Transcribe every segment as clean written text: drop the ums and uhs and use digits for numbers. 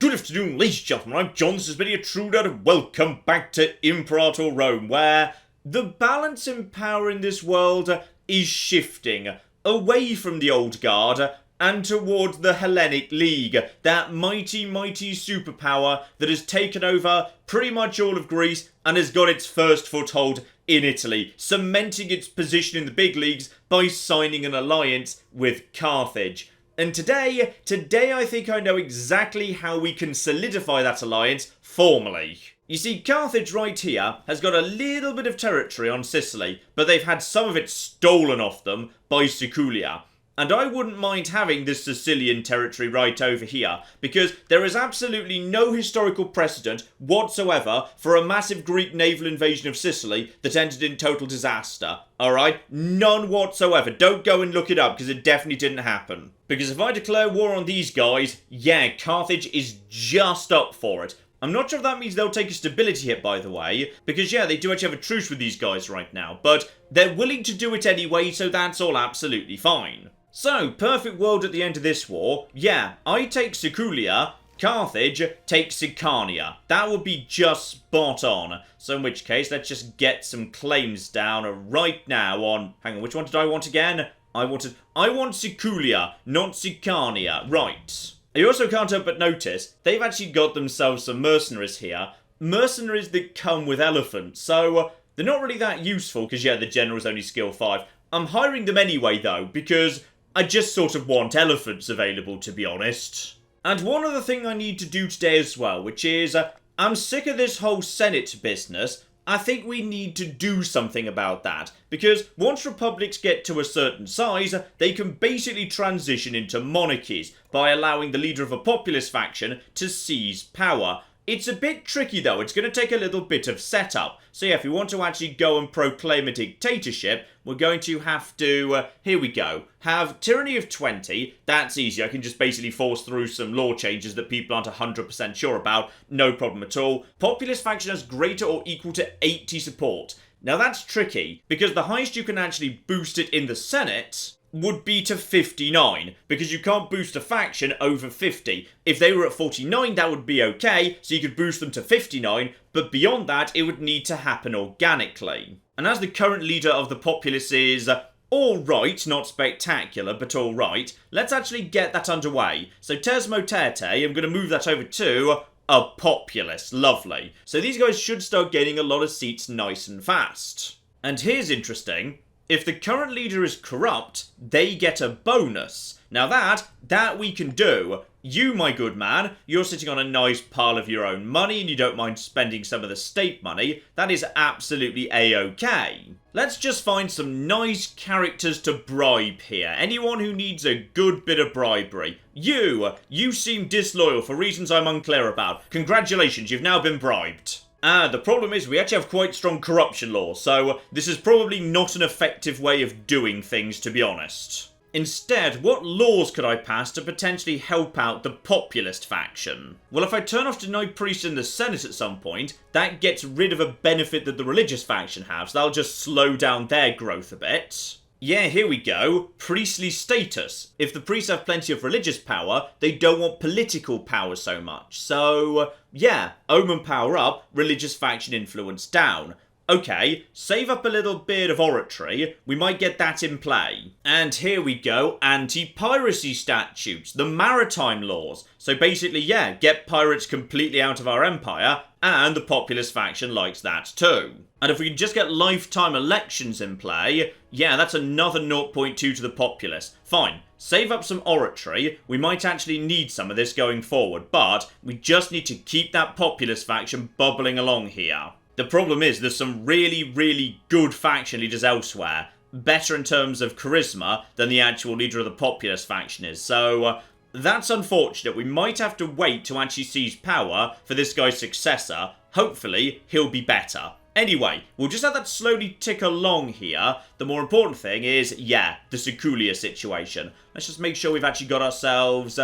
Good afternoon, ladies and gentlemen, I'm John, this is Video Truder, and welcome back to Imperator Rome, where the balance in power in this world is shifting away from the old guard and towards the Hellenic League, that mighty superpower that has taken over pretty much all of Greece and has got its first foothold in Italy, cementing its position in the big leagues by signing an alliance with Carthage. And today I think I know exactly how we can solidify that alliance formally. You see, Carthage right here has got a little bit of territory on Sicily, but they've had some of it stolen off them by Siculia. And I wouldn't mind having this Sicilian territory right over here, because there is absolutely no historical precedent whatsoever for a massive Greek naval invasion of Sicily that ended in total disaster. Alright? None whatsoever. Don't go and look it up, because it definitely didn't happen. Because if I declare war on these guys, yeah, Carthage is just up for it. I'm not sure if that means they'll take a stability hit, by the way, because yeah, they do actually have a truce with these guys right now, but they're willing to do it anyway, so that's all absolutely fine. So, perfect world at the end of this war. Yeah, I take Siculia, Carthage takes Sicania. That would be just spot on. So in which case, let's just get some claims down right now on... Hang on, which one did I want again? I want Siculia, not Sicania. Right. You also can't help but notice, they've actually got themselves some mercenaries here. Mercenaries that come with elephants. So, they're not really that useful, because yeah, the general's only skill 5. I'm hiring them anyway, though, because I just sort of want elephants available, to be honest. And one other thing I need to do today as well, which is, I'm sick of this whole Senate business. I think we need to do something about that, because once republics get to a certain size, they can basically transition into monarchies by allowing the leader of a populist faction to seize power. It's a bit tricky though, it's going to take a little bit of setup. So yeah, if we want to actually go and proclaim a dictatorship, we're going to have to, here we go, have tyranny of 20, that's easy, I can just basically force through some law changes that people aren't 100% sure about, no problem at all. Populist faction has greater or equal to 80 support. Now that's tricky, because the highest you can actually boost it in the Senate would be to 59, because you can't boost a faction over 50. If they were at 49, that would be okay, so you could boost them to 59, but beyond that, it would need to happen organically. And as the current leader of the populace is alright, not spectacular, but alright, let's actually get that underway. So Tesmo Tete, I'm going to move that over to a populace. Lovely. So these guys should start gaining a lot of seats nice and fast. And here's interesting. If the current leader is corrupt, they get a bonus. Now that we can do. You, my good man, you're sitting on a nice pile of your own money and you don't mind spending some of the state money. That is absolutely a-okay. Let's just find some nice characters to bribe here. Anyone who needs a good bit of bribery. You seem disloyal for reasons I'm unclear about. Congratulations, you've now been bribed. The problem is we actually have quite strong corruption laws, so this is probably not an effective way of doing things, to be honest. Instead, what laws could I pass to potentially help out the populist faction? Well, if I turn off deny priests in the Senate at some point, that gets rid of a benefit that the religious faction have, so that'll just slow down their growth a bit. Yeah, here we go. Priestly status. If the priests have plenty of religious power, they don't want political power so much. So, yeah, omen power up, religious faction influence down. Okay, save up a little bit of oratory, we might get that in play. And here we go, anti-piracy statutes, the maritime laws. So basically, yeah, get pirates completely out of our empire, and the populist faction likes that too. And if we can just get lifetime elections in play, yeah, that's another 0.2 to the populace. Fine, save up some oratory, we might actually need some of this going forward, but we just need to keep that populist faction bubbling along here. The problem is there's some really good faction leaders elsewhere, better in terms of charisma than the actual leader of the populist faction is, so that's unfortunate. We might have to wait to actually seize power for this guy's successor. Hopefully, he'll be better. Anyway, we'll just have that slowly tick along here. The more important thing is, yeah, the Siculia situation. Let's just make sure we've actually got ourselves...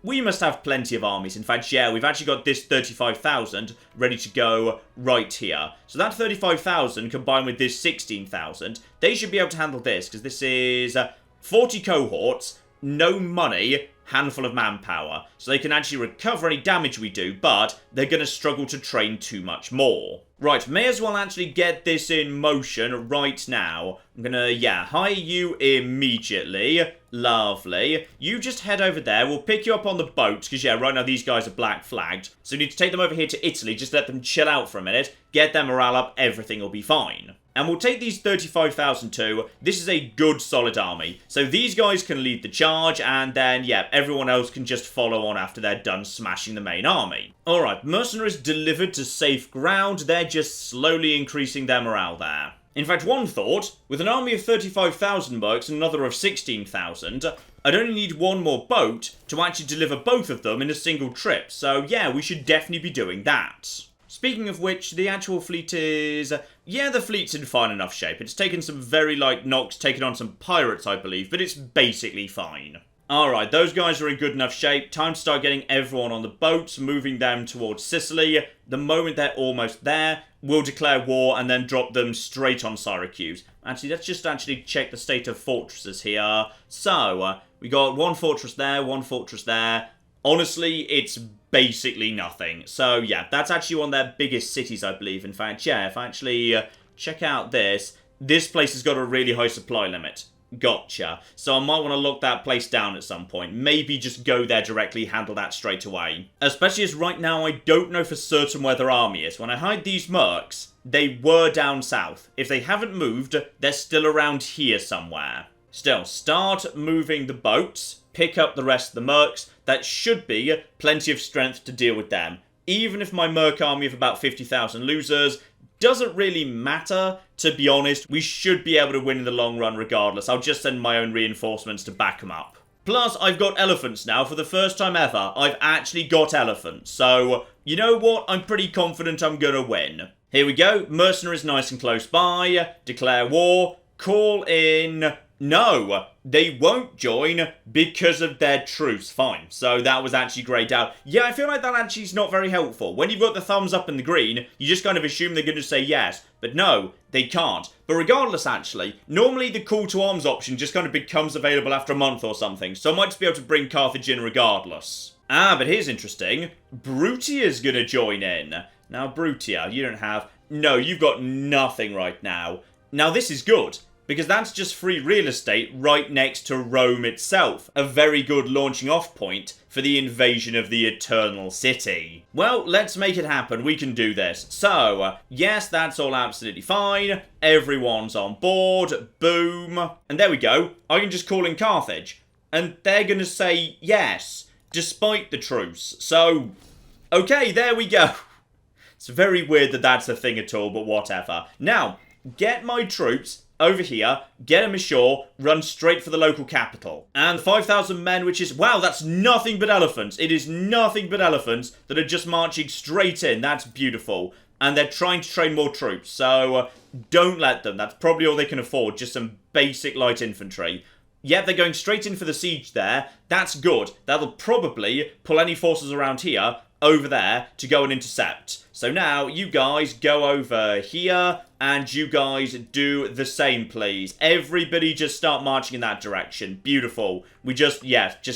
we must have plenty of armies. In fact, yeah, we've actually got this 35,000 ready to go right here. So that 35,000 combined with this 16,000, they should be able to handle this, because this is 40 cohorts, no money, handful of manpower, so they can actually recover any damage we do, but they're going to struggle to train too much more. Right, may as well actually get this in motion right now. I'm gonna, hire you immediately. Lovely. You just head over there. We'll pick you up on the boat, because, right now these guys are black flagged. So we need to take them over here to Italy, just let them chill out for a minute, get their morale up, everything will be fine. And we'll take these 35,000 too. This is a good, solid army. So these guys can lead the charge, and then, everyone else can just follow on after they're done smashing the main army. Alright, mercenaries delivered to safe ground. They're just slowly increasing their morale there. In fact, one thought, with an army of 35,000 mercs and another of 16,000, I'd only need one more boat to actually deliver both of them in a single trip. So, we should definitely be doing that. Speaking of which, the actual fleet is... the fleet's in fine enough shape. It's taken some very light knocks, taken on some pirates, I believe, but it's basically fine. Alright, those guys are in good enough shape. Time to start getting everyone on the boats, moving them towards Sicily. The moment they're almost there, we'll declare war and then drop them straight on Syracuse. Actually, let's just check the state of fortresses here. So, we got one fortress there, one fortress there. Honestly, it's basically nothing. So, that's actually one of their biggest cities, I believe. In fact, if I actually check out this place has got a really high supply limit. Gotcha. So I might want to lock that place down at some point. Maybe just go there directly, handle that straight away. Especially as right now I don't know for certain where their army is. When I hide these mercs, they were down south. If they haven't moved, they're still around here somewhere. Still, start moving the boats, pick up the rest of the mercs. That should be plenty of strength to deal with them. Even if my merc army of about 50,000 losers doesn't really matter, to be honest. We should be able to win in the long run regardless. I'll just send my own reinforcements to back them up. Plus, I've got elephants now. For the first time ever, I've actually got elephants. So, you know what? I'm pretty confident I'm gonna win. Here we go. Mercenaries nice and close by. Declare war. Call in... No, they won't join because of their truce. Fine. So that was actually greyed out. I feel like that actually is not very helpful. When you've got the thumbs up and the green, you just kind of assume they're going to say yes. But no, they can't. But regardless, actually, normally the call to arms option just kind of becomes available after a month or something. So I might just be able to bring Carthage in regardless. But here's interesting. Bruttia's going to join in. Now, Bruttia, you don't have... No, you've got nothing right now. Now, this is good. Because that's just free real estate right next to Rome itself. A very good launching off point for the invasion of the Eternal City. Well, let's make it happen. We can do this. So, yes, that's all absolutely fine. Everyone's on board. Boom. And there we go. I can just call in Carthage. And they're going to say yes, despite the truce. So, okay, there we go. It's very weird that that's a thing at all, but whatever. Now, get my troops over here, get them ashore, run straight for the local capital. And 5,000 men, which is... Wow, that's nothing but elephants. It is nothing but elephants that are just marching straight in. That's beautiful. And they're trying to train more troops, so don't let them. That's probably all they can afford, just some basic light infantry. Yep, they're going straight in for the siege there. That's good. That'll probably pull any forces around here over there to go and intercept. So now, you guys go over here, and you guys do the same, please. Everybody just start marching in that direction. Beautiful. We just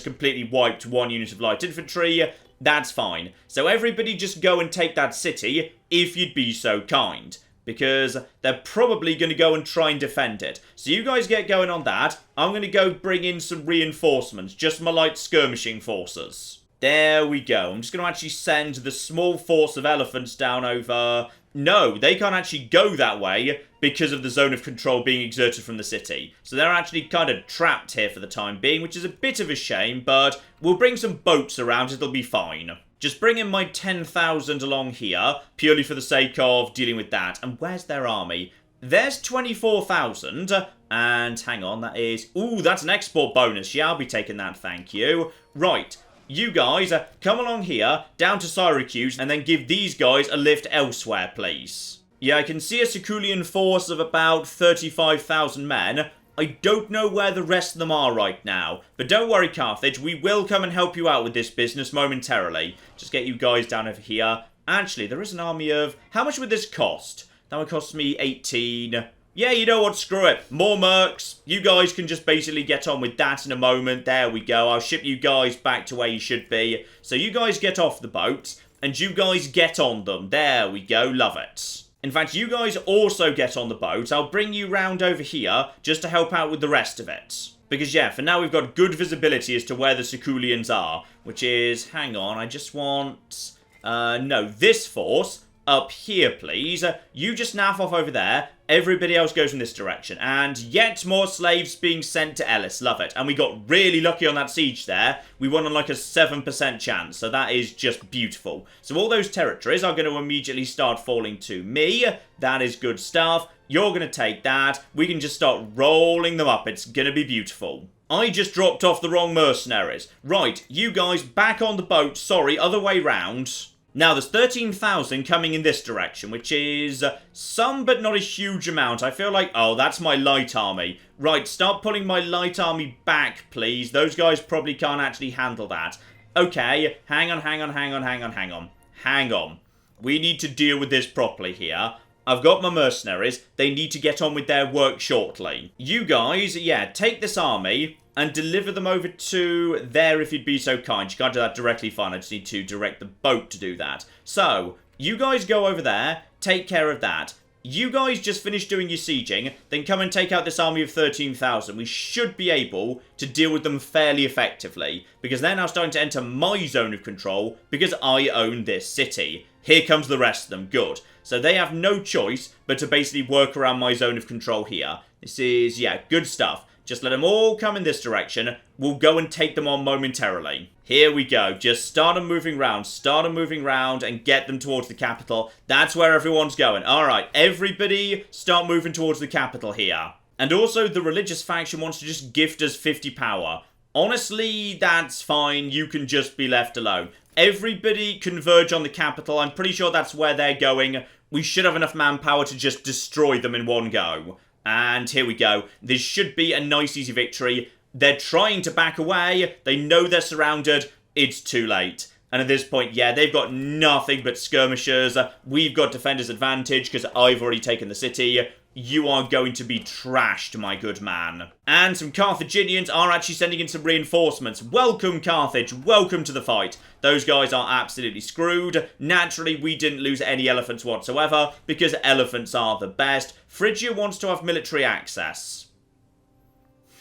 completely wiped one unit of light infantry. That's fine. So everybody just go and take that city, if you'd be so kind. Because they're probably going to go and try and defend it. So you guys get going on that. I'm going to go bring in some reinforcements. Just my light skirmishing forces. There we go. I'm just going to actually send the small force of elephants down over... No, they can't actually go that way because of the zone of control being exerted from the city. So they're actually kind of trapped here for the time being, which is a bit of a shame, but we'll bring some boats around. It'll be fine. Just bring in my 10,000 along here, purely for the sake of dealing with that. And where's their army? There's 24,000, and hang on, that is... Ooh, that's an export bonus. Yeah, I'll be taking that, thank you. Right. You guys, come along here, down to Syracuse, and then give these guys a lift elsewhere, please. Yeah, I can see a Sicilian force of about 35,000 men. I don't know where the rest of them are right now. But don't worry, Carthage, we will come and help you out with this business momentarily. Just get you guys down over here. Actually, there is an army of... How much would this cost? That would cost me 18... Yeah, you know what, screw it. More mercs. You guys can just basically get on with that in a moment. There we go. I'll ship you guys back to where you should be. So you guys get off the boat, and you guys get on them. There we go. Love it. In fact, you guys also get on the boat. I'll bring you round over here just to help out with the rest of it. Because, yeah, for now we've got good visibility as to where the Sicilians are. Which is, hang on, I just want... no, this force... up here, please. You just naff off over there. Everybody else goes in this direction. And yet more slaves being sent to Ellis. Love it. And we got really lucky on that siege there. We won on like a 7% chance. So that is just beautiful. So all those territories are going to immediately start falling to me. That is good stuff. You're going to take that. We can just start rolling them up. It's going to be beautiful. I just dropped off the wrong mercenaries. Right, you guys back on the boat. Sorry, other way round. Now, there's 13,000 coming in this direction, which is some but not a huge amount. I feel like, oh, that's my light army. Right, start pulling my light army back, please. Those guys probably can't actually handle that. Okay, hang on. We need to deal with this properly here. I've got my mercenaries. They need to get on with their work shortly. You guys, yeah, take this army and deliver them over to there if you'd be so kind. You can't do that directly, fine. I just need to direct the boat to do that. So, you guys go over there, take care of that. You guys just finish doing your sieging, then come and take out this army of 13,000. We should be able to deal with them fairly effectively, because they're now starting to enter my zone of control, because I own this city. Here comes the rest of them, good. So they have no choice but to basically work around my zone of control here. This is, yeah, good stuff. Just let them all come in this direction. We'll go and take them on momentarily. Here we go. Just start them moving round, and get them towards the capital. That's where everyone's going. Alright, everybody start moving towards the capital here. And also, the religious faction wants to just gift us 50 power. Honestly, that's fine. You can just be left alone. Everybody converge on the capital. I'm pretty sure that's where they're going. We should have enough manpower to just destroy them in one go. And here we go. This should be a nice, easy victory. They're trying to back away. They know they're surrounded. It's too late. And at this point, yeah, they've got nothing but skirmishers. We've got defender's advantage because I've already taken the city. You are going to be trashed, my good man. And some Carthaginians are actually sending in some reinforcements. Welcome, Carthage. Welcome to the fight. Those guys are absolutely screwed. Naturally, we didn't lose any elephants whatsoever, because elephants are the best. Phrygia wants to have military access.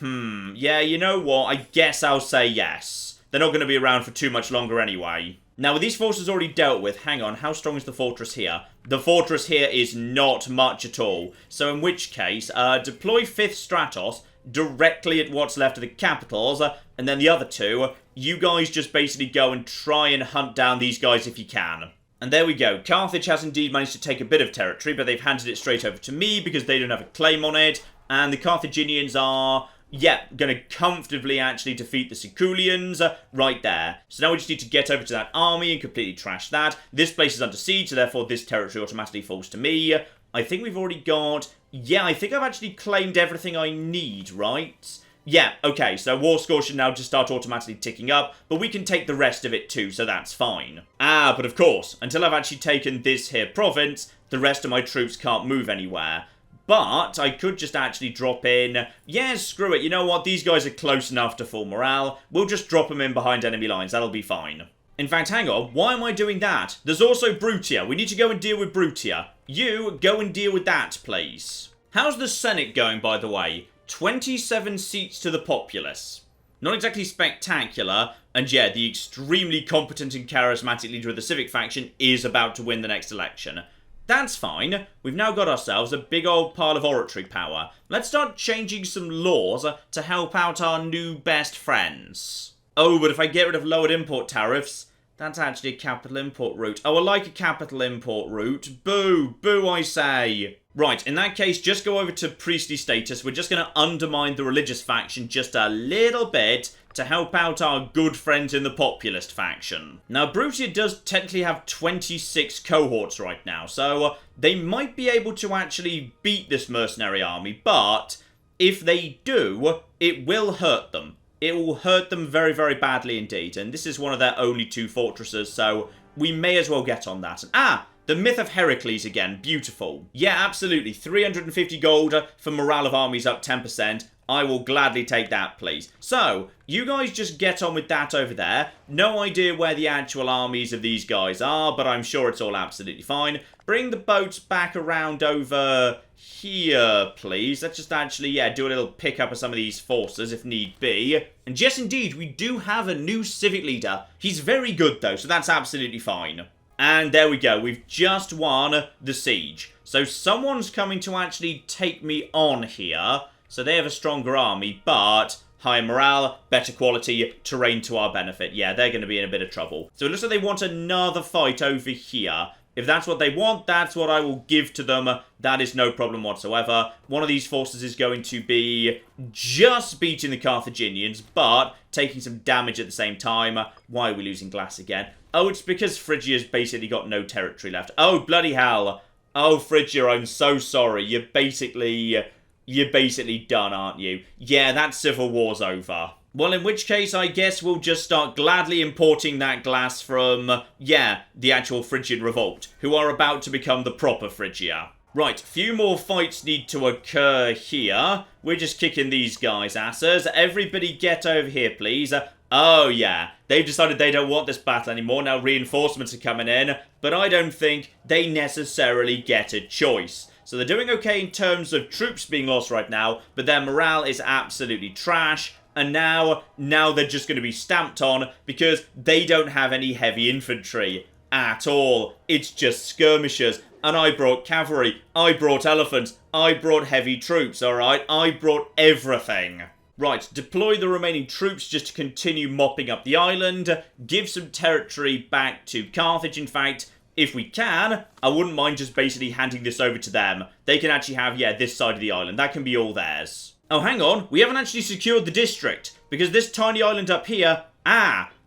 Yeah, you know what? I guess I'll say yes. They're not going to be around for too much longer anyway. Now, with these forces already dealt with, hang on, how strong is the fortress here? The fortress here is not much at all. So in which case, deploy 5th Stratos directly at what's left of the capitals, and then the other two, you guys just basically go and try and hunt down these guys if you can. And there we go. Carthage has indeed managed to take a bit of territory, but they've handed it straight over to me because they don't have a claim on it, and the Carthaginians are... yeah, going to comfortably actually defeat the Sicilians right there. So now we just need to get over to that army and completely trash that. This place is under siege, so therefore this territory automatically falls to me. I think we've already got... yeah, I think I've actually claimed everything I need, right? Yeah, okay, so war score should now just start automatically ticking up, but we can take the rest of it too, so that's fine. Ah, but of course, until I've actually taken this here province, the rest of my troops can't move anywhere. But I could just actually drop in... yeah, screw it. You know what? These guys are close enough to full morale. We'll just drop them in behind enemy lines. That'll be fine. In fact, hang on. Why am I doing that? There's also Brutia. We need to go and deal with Brutia. You, go and deal with that, please. How's the Senate going, by the way? 27 seats to the populace. Not exactly spectacular. And yeah, the extremely competent and charismatic leader of the Civic faction is about to win the next election. That's fine. We've now got ourselves a big old pile of oratory power. Let's start changing some laws to help out our new best friends. Oh, but if I get rid of lowered import tariffs, that's actually a capital import route. Oh, I like a capital import route. Boo! Boo, I say! Right, in that case, just go over to priestly status. We're just going to undermine the religious faction just a little bit to help out our good friends in the populist faction. Now, Brutia does technically have 26 cohorts right now, so they might be able to actually beat this mercenary army, but if they do, it will hurt them. It will hurt them very, very badly indeed, and this is one of their only 2 fortresses, so we may as well get on that. And, The Myth of Heracles again. Beautiful. Yeah, absolutely. 350 gold for morale of armies up 10%. I will gladly take that, please. So, you guys just get on with that over there. No idea where the actual armies of these guys are, but I'm sure it's all absolutely fine. Bring the boats back around over here, please. Let's just actually, yeah, do a little pickup of some of these forces if need be. And yes, indeed, we do have a new civic leader. He's very good, though, so that's absolutely fine. And there we go. We've just won the siege. So someone's coming to actually take me on here. So they have a stronger army, but higher morale, better quality, terrain to our benefit. Yeah, they're going to be in a bit of trouble. So it looks like they want another fight over here. If that's what they want, that's what I will give to them. That is no problem whatsoever. One of these forces is going to be just beating the Carthaginians, but taking some damage at the same time. Why are we losing glass again? Oh, it's because Phrygia's basically got no territory left. Oh, bloody hell. Oh, Phrygia, I'm so sorry. You're basically done, aren't you? Yeah, that civil war's over. Well, in which case, I guess we'll just start gladly importing that glass from, yeah, the actual Phrygian revolt, who are about to become the proper Phrygia. Right, few more fights need to occur here. We're just kicking these guys' asses. Everybody get over here, please. Oh, yeah. They've decided they don't want this battle anymore. Now reinforcements are coming in. But I don't think they necessarily get a choice. So they're doing okay in terms of troops being lost right now, but their morale is absolutely trash. And now they're just going to be stamped on because they don't have any heavy infantry at all. It's just skirmishers. And I brought cavalry. I brought elephants. I brought heavy troops, alright? I brought everything. Right, deploy the remaining troops just to continue mopping up the island. Give some territory back to Carthage, in fact. If we can, I wouldn't mind just basically handing this over to them. They can actually have, yeah, this side of the island. That can be all theirs. Oh, hang on. We haven't actually secured the district. Because this tiny island up here...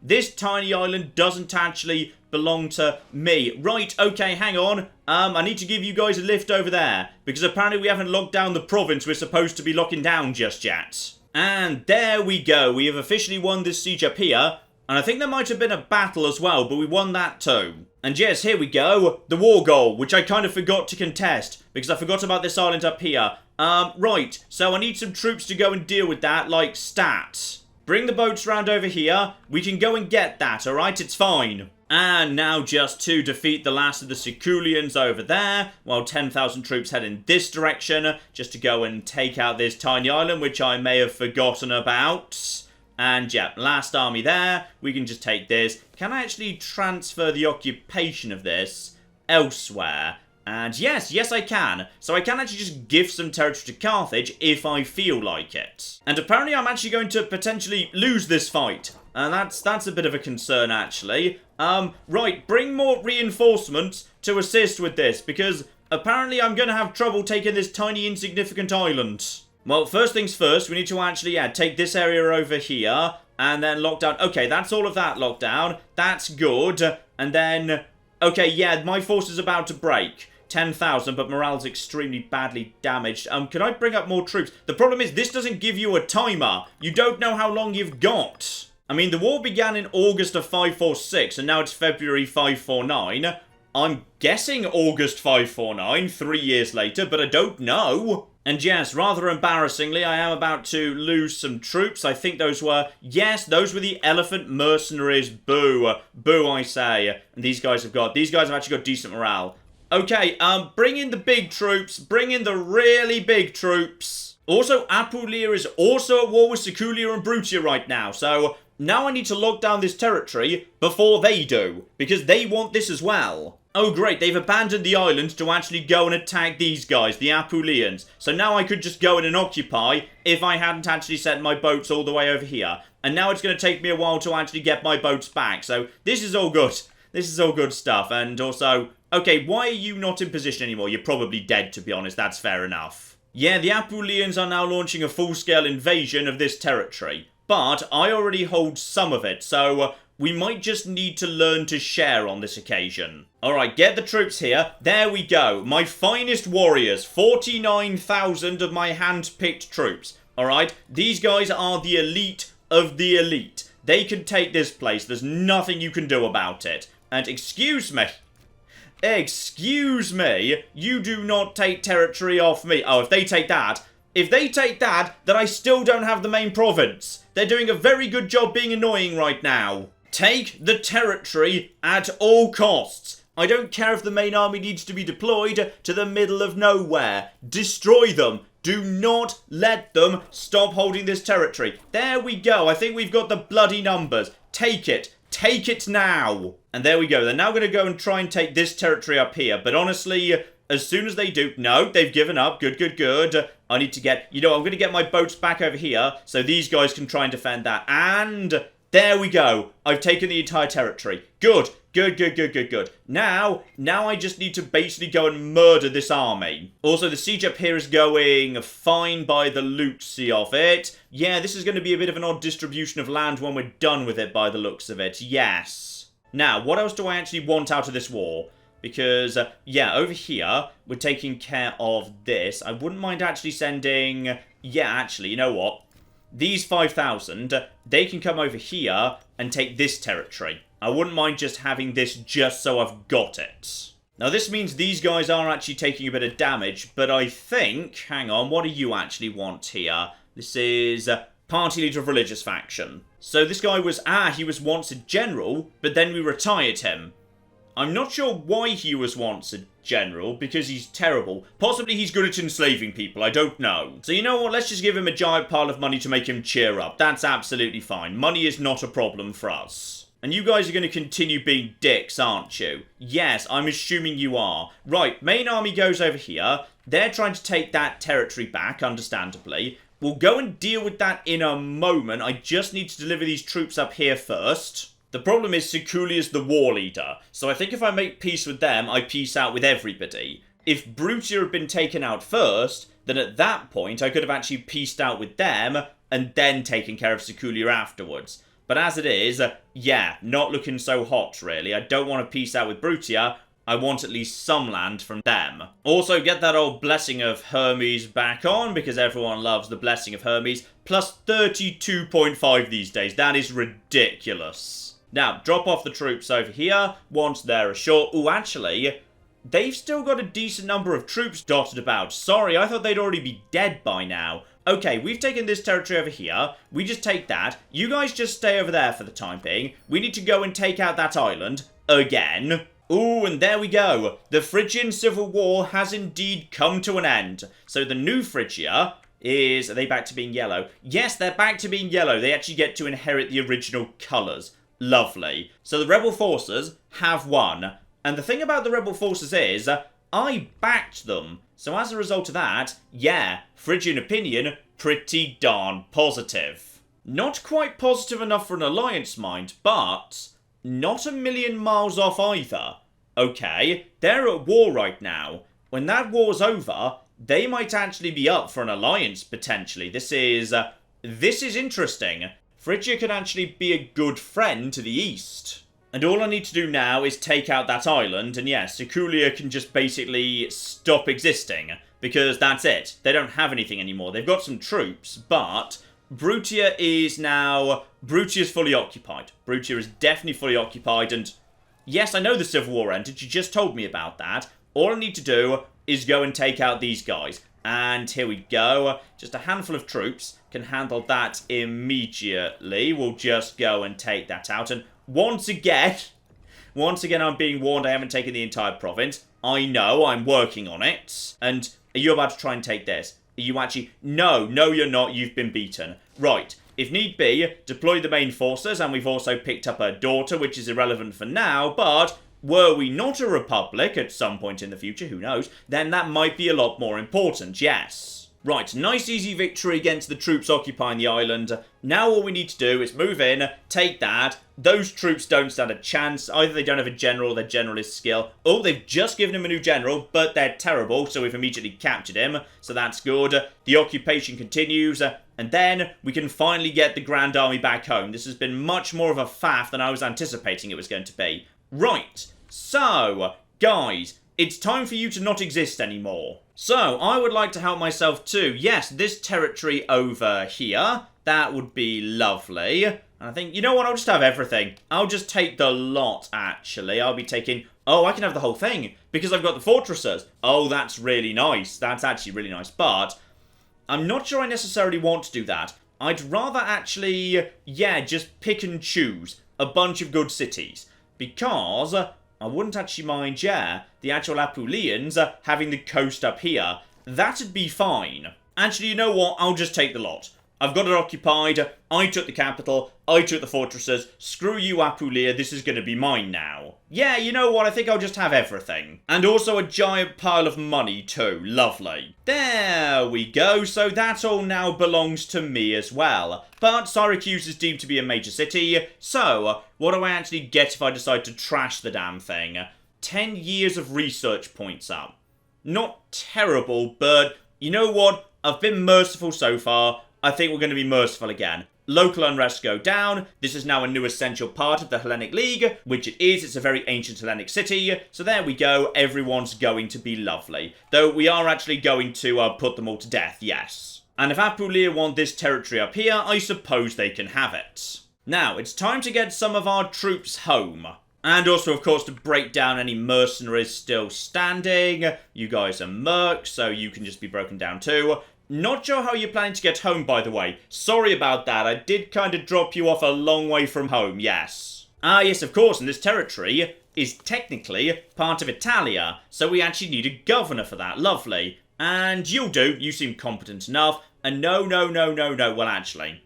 this tiny island doesn't actually belong to me. Right, okay, hang on. I need to give you guys a lift over there. Because apparently we haven't locked down the province we're supposed to be locking down just yet. And there we go. We have officially won this siege up here. And I think there might have been a battle as well, but we won that too. And yes, here we go. The war goal, which I kind of forgot to contest. Because I forgot about this island up here. Right. So I need some troops to go and deal with that, like stats. Bring the boats round over here. We can go and get that, alright? It's fine. And now just to defeat the last of the Siculians over there, while 10,000 troops head in this direction, just to go and take out this tiny island, which I may have forgotten about. And yeah, last army there. We can just take this. Can I actually transfer the occupation of this elsewhere? And yes I can. So I can actually just give some territory to Carthage if I feel like it. And apparently I'm actually going to potentially lose this fight. And that's a bit of a concern, actually. Right, bring more reinforcements to assist with this, because apparently I'm going to have trouble taking this tiny insignificant island. Well, first things first, we need to actually, take this area over here, and then lock down. Okay, that's all of that locked down. That's good. And then, okay, yeah, my force is about to break. 10,000, but morale's extremely badly damaged. Can I bring up more troops? The problem is, this doesn't give you a timer. You don't know how long you've got. I mean, the war began in August of 546, and now it's February 549. I'm guessing August 549, 3 years later, but I don't know. And yes, rather embarrassingly, I am about to lose some troops. I think those were, yes, those were the elephant mercenaries. Boo. Boo, I say. And these guys have actually got decent morale. Okay, bring in the big troops. Bring in the really big troops. Also, Apulia is also at war with Siculia and Brutia right now, so now I need to lock down this territory before they do, because they want this as well. Oh great, they've abandoned the island to actually go and attack these guys, the Apulians. So now I could just go in and occupy if I hadn't actually sent my boats all the way over here. And now it's going to take me a while to actually get my boats back, so this is all good. This is all good stuff, and also, okay, why are you not in position anymore? You're probably dead, to be honest, that's fair enough. Yeah, the Apulians are now launching a full-scale invasion of this territory. But I already hold some of it, so we might just need to learn to share on this occasion. Alright, get the troops here. There we go. My finest warriors. 49,000 of my hand-picked troops. Alright, these guys are the elite of the elite. They can take this place. There's nothing you can do about it. And excuse me. Excuse me, you do not take territory off me. Oh, if they take that, then I still don't have the main province. They're doing a very good job being annoying right now. Take the territory at all costs. I don't care if the main army needs to be deployed to the middle of nowhere. Destroy them. Do not let them stop holding this territory. There we go. I think we've got the bloody numbers. Take it. Take it now. And there we go. They're now going to go and try and take this territory up here. But honestly, as soon as they do... No, they've given up. Good, good, good. I need to get... You know, I'm going to get my boats back over here so these guys can try and defend that. And there we go. I've taken the entire territory. Good. Good, good, good, good, good. Now I just need to basically go and murder this army. Also, the siege up here is going fine by the looks of it. Yeah, this is going to be a bit of an odd distribution of land when we're done with it by the looks of it. Yes. Now, what else do I actually want out of this war? Because, yeah, over here, we're taking care of this. I wouldn't mind actually sending... Yeah, actually, you know what? These 5,000, they can come over here and take this territory. I wouldn't mind just having this just so I've got it. Now, this means these guys are actually taking a bit of damage, but I think... Hang on, what do you actually want here? This is party leader of religious faction. So this guy was... he was once a general, but then we retired him. I'm not sure why he was once a general, because he's terrible. Possibly he's good at enslaving people, I don't know. So you know what, let's just give him a giant pile of money to make him cheer up. That's absolutely fine. Money is not a problem for us. And you guys are going to continue being dicks, aren't you? Yes, I'm assuming you are. Right, main army goes over here. They're trying to take that territory back, understandably. We'll go and deal with that in a moment. I just need to deliver these troops up here first. The problem is Sicily is the war leader. So I think if I make peace with them, I peace out with everybody. If Brutia had been taken out first, then at that point I could have actually peaced out with them and then taken care of Sicily afterwards. But as it is, yeah, not looking so hot, really. I don't want to peace out with Brutia. I want at least some land from them. Also, get that old blessing of Hermes back on, because everyone loves the blessing of Hermes. Plus 32.5 these days. That is ridiculous. Now, drop off the troops over here once they're ashore. Ooh, actually, they've still got a decent number of troops dotted about. Sorry, I thought they'd already be dead by now. Okay, we've taken this territory over here. We just take that. You guys just stay over there for the time being. We need to go and take out that island again. Ooh, and there we go. The Phrygian Civil War has indeed come to an end. So the new Phrygia is... Are they back to being yellow? Yes, they're back to being yellow. They actually get to inherit the original colours. Lovely. So the rebel forces have won. And the thing about the rebel forces is... I backed them. So as a result of that, yeah, Phrygian opinion, pretty darn positive. Not quite positive enough for an alliance, mind, but not a million miles off either. Okay, they're at war right now. When that war's over, they might actually be up for an alliance, potentially. This is interesting. Phrygia could actually be a good friend to the east. And all I need to do now is take out that island, and yes, Sicily can just basically stop existing, because that's it. They don't have anything anymore. They've got some troops, but Brutia is fully occupied. Brutia is definitely fully occupied, and yes, I know the Civil War ended. You just told me about that. All I need to do is go and take out these guys. And here we go. Just a handful of troops can handle that immediately. We'll just go and take that out, and once again, I'm being warned I haven't taken the entire province. I know, I'm working on it. And are you about to try and take this? Are you actually... No, you're not. You've been beaten. Right. If need be, deploy the main forces, and we've also picked up her daughter, which is irrelevant for now, but were we not a republic at some point in the future, who knows, then that might be a lot more important, yes. Right, nice easy victory against the troops occupying the island. Now all we need to do is move in, take that. Those troops don't stand a chance. Either they don't have a general or their general is skill. Oh, they've just given him a new general, but they're terrible, so we've immediately captured him. So that's good. The occupation continues, and then we can finally get the Grand Army back home. This has been much more of a faff than I was anticipating it was going to be. Right, so, guys, it's time for you to not exist anymore. So, I would like to help myself too. Yes, this territory over here, that would be lovely. And I think, you know what, I'll just have everything. I'll just take the lot, actually. I'll be taking... Oh, I can have the whole thing, because I've got the fortresses. Oh, that's really nice. That's actually really nice, but I'm not sure I necessarily want to do that. I'd rather actually, yeah, just pick and choose a bunch of good cities, because I wouldn't actually mind, yeah, the actual Apulians having the coast up here. That'd be fine. Actually, you know what? I'll just take the lot. I've got it occupied. I took the capital. I took the fortresses. Screw you, Apulia. This is going to be mine now. Yeah, you know what? I think I'll just have everything. And also a giant pile of money too. Lovely. There we go. So that all now belongs to me as well. But Syracuse is deemed to be a major city. So what do I actually get if I decide to trash the damn thing? 10 years of research points up. Not terrible, but you know what? I've been merciful so far. I think we're going to be merciful again. Local unrest go down. This is now a new essential part of the Hellenic League, which it is. It's a very ancient Hellenic city. So there we go. Everyone's going to be lovely. Though we are actually going to put them all to death, yes. And if Apulia want this territory up here, I suppose they can have it. Now, it's time to get some of our troops home. And also, of course, to break down any mercenaries still standing. You guys are mercs, so you can just be broken down too. Not sure how you're planning to get home, by the way. Sorry about that. I did kind of drop you off a long way from home, yes. Ah, yes, of course, and this territory is technically part of Italia, so we actually need a governor for that. Lovely. And you'll do. You seem competent enough. And no. Well, actually,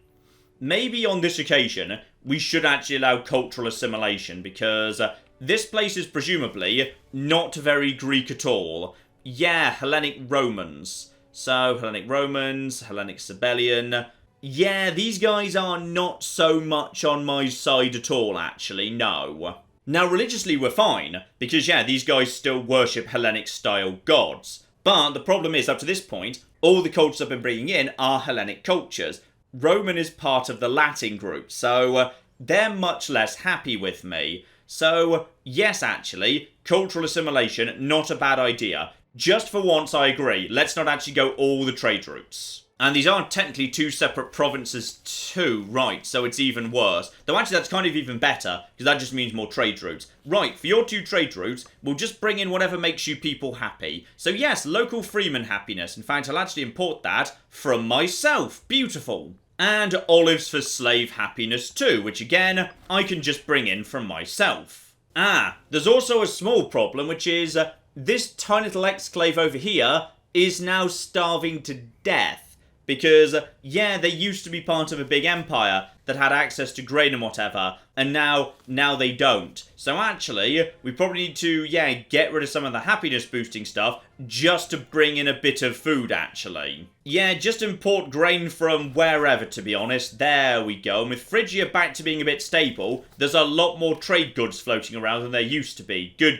maybe on this occasion, we should actually allow cultural assimilation, because this place is presumably not very Greek at all. Yeah, Hellenic Romans. So, Hellenic Romans, Hellenic Sibelian. Yeah, these guys are not so much on my side at all, actually, no. Now, religiously, we're fine, because, yeah, these guys still worship Hellenic-style gods. But the problem is, up to this point, all the cultures I've been bringing in are Hellenic cultures. Roman is part of the Latin group, so they're much less happy with me. So, yes, actually, cultural assimilation, not a bad idea. Just for once, I agree. Let's not actually go all the trade routes. And these aren't technically two separate provinces too, right, so it's even worse. Though actually that's kind of even better, because that just means more trade routes. Right, for your two trade routes, we'll just bring in whatever makes you people happy. So yes, local freeman happiness. In fact, I'll actually import that from myself. Beautiful. And olives for slave happiness too, which again, I can just bring in from myself. Ah, there's also a small problem, which is... this tiny little exclave over here is now starving to death. Because, yeah, they used to be part of a big empire that had access to grain and whatever. And now they don't. So actually, we probably need to, yeah, get rid of some of the happiness boosting stuff just to bring in a bit of food, actually. Yeah, just import grain from wherever, to be honest. There we go. And with Phrygia back to being a bit stable, there's a lot more trade goods floating around than there used to be. Good.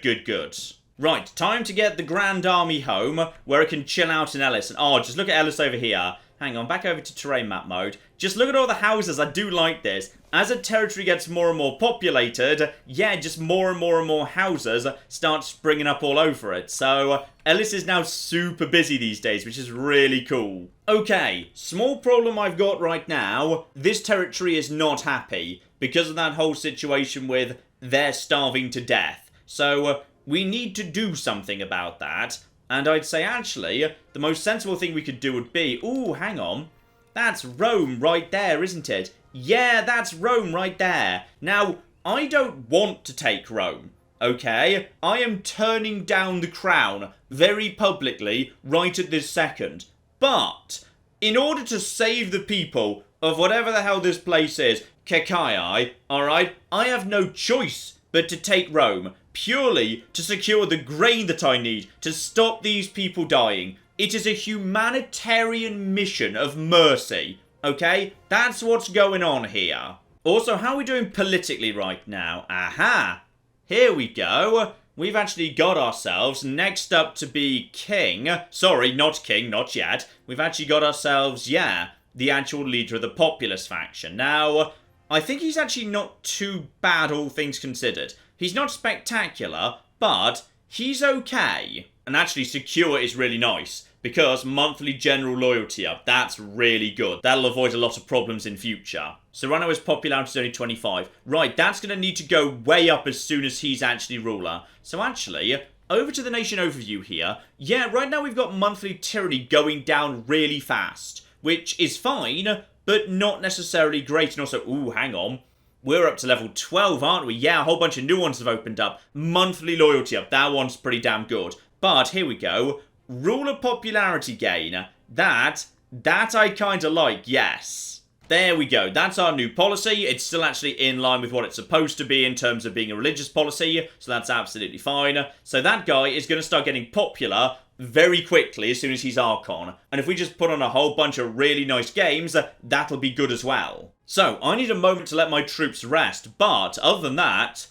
Right, time to get the Grand Army home, where it can chill out in Ellis. And oh, just look at Ellis over here. Hang on, back over to terrain map mode. Just look at all the houses. I do like this. As a territory gets more and more populated, yeah, just more and more houses start springing up all over it. So, Ellis is now super busy these days, which is really cool. Okay, small problem I've got right now. This territory is not happy because of that whole situation with they're starving to death. So, we need to do something about that. And I'd say, actually, the most sensible thing we could do would be... Ooh, hang on. That's Rome right there, isn't it? Yeah, that's Rome right there. Now, I don't want to take Rome, okay? I am turning down the crown very publicly right at this second. But, in order to save the people of whatever the hell this place is, Kekai, alright, I have no choice but to take Rome. Purely to secure the grain that I need to stop these people dying. It is a humanitarian mission of mercy, okay? That's what's going on here. Also, how are we doing politically right now? Aha! Here we go. We've actually got ourselves next up to be king. Sorry, not king, not yet. We've actually got ourselves, yeah, the actual leader of the populist faction. Now, I think he's actually not too bad, all things considered. He's not spectacular, but he's okay. And actually, secure is really nice. because monthly general loyalty up. That's really good. That'll avoid a lot of problems in future. So right now his popularity is only 25. Right, that's going to need to go way up as soon as he's actually ruler. So actually, over to the nation overview here. Yeah, right now we've got monthly tyranny going down really fast, which is fine, but not necessarily great. And also, ooh, hang on. We're up to level 12, aren't we? Yeah, a whole bunch of new ones have opened up. Monthly loyalty up. That one's pretty damn good. But here we go. Ruler popularity gain. That I kind of like, yes. There we go. That's our new policy. It's still actually in line with what it's supposed to be in terms of being a religious policy, so that's absolutely fine. So that guy is going to start getting popular very quickly as soon as he's Archon. And if we just put on a whole bunch of really nice games, that'll be good as well. So, I need a moment to let my troops rest, but other than that,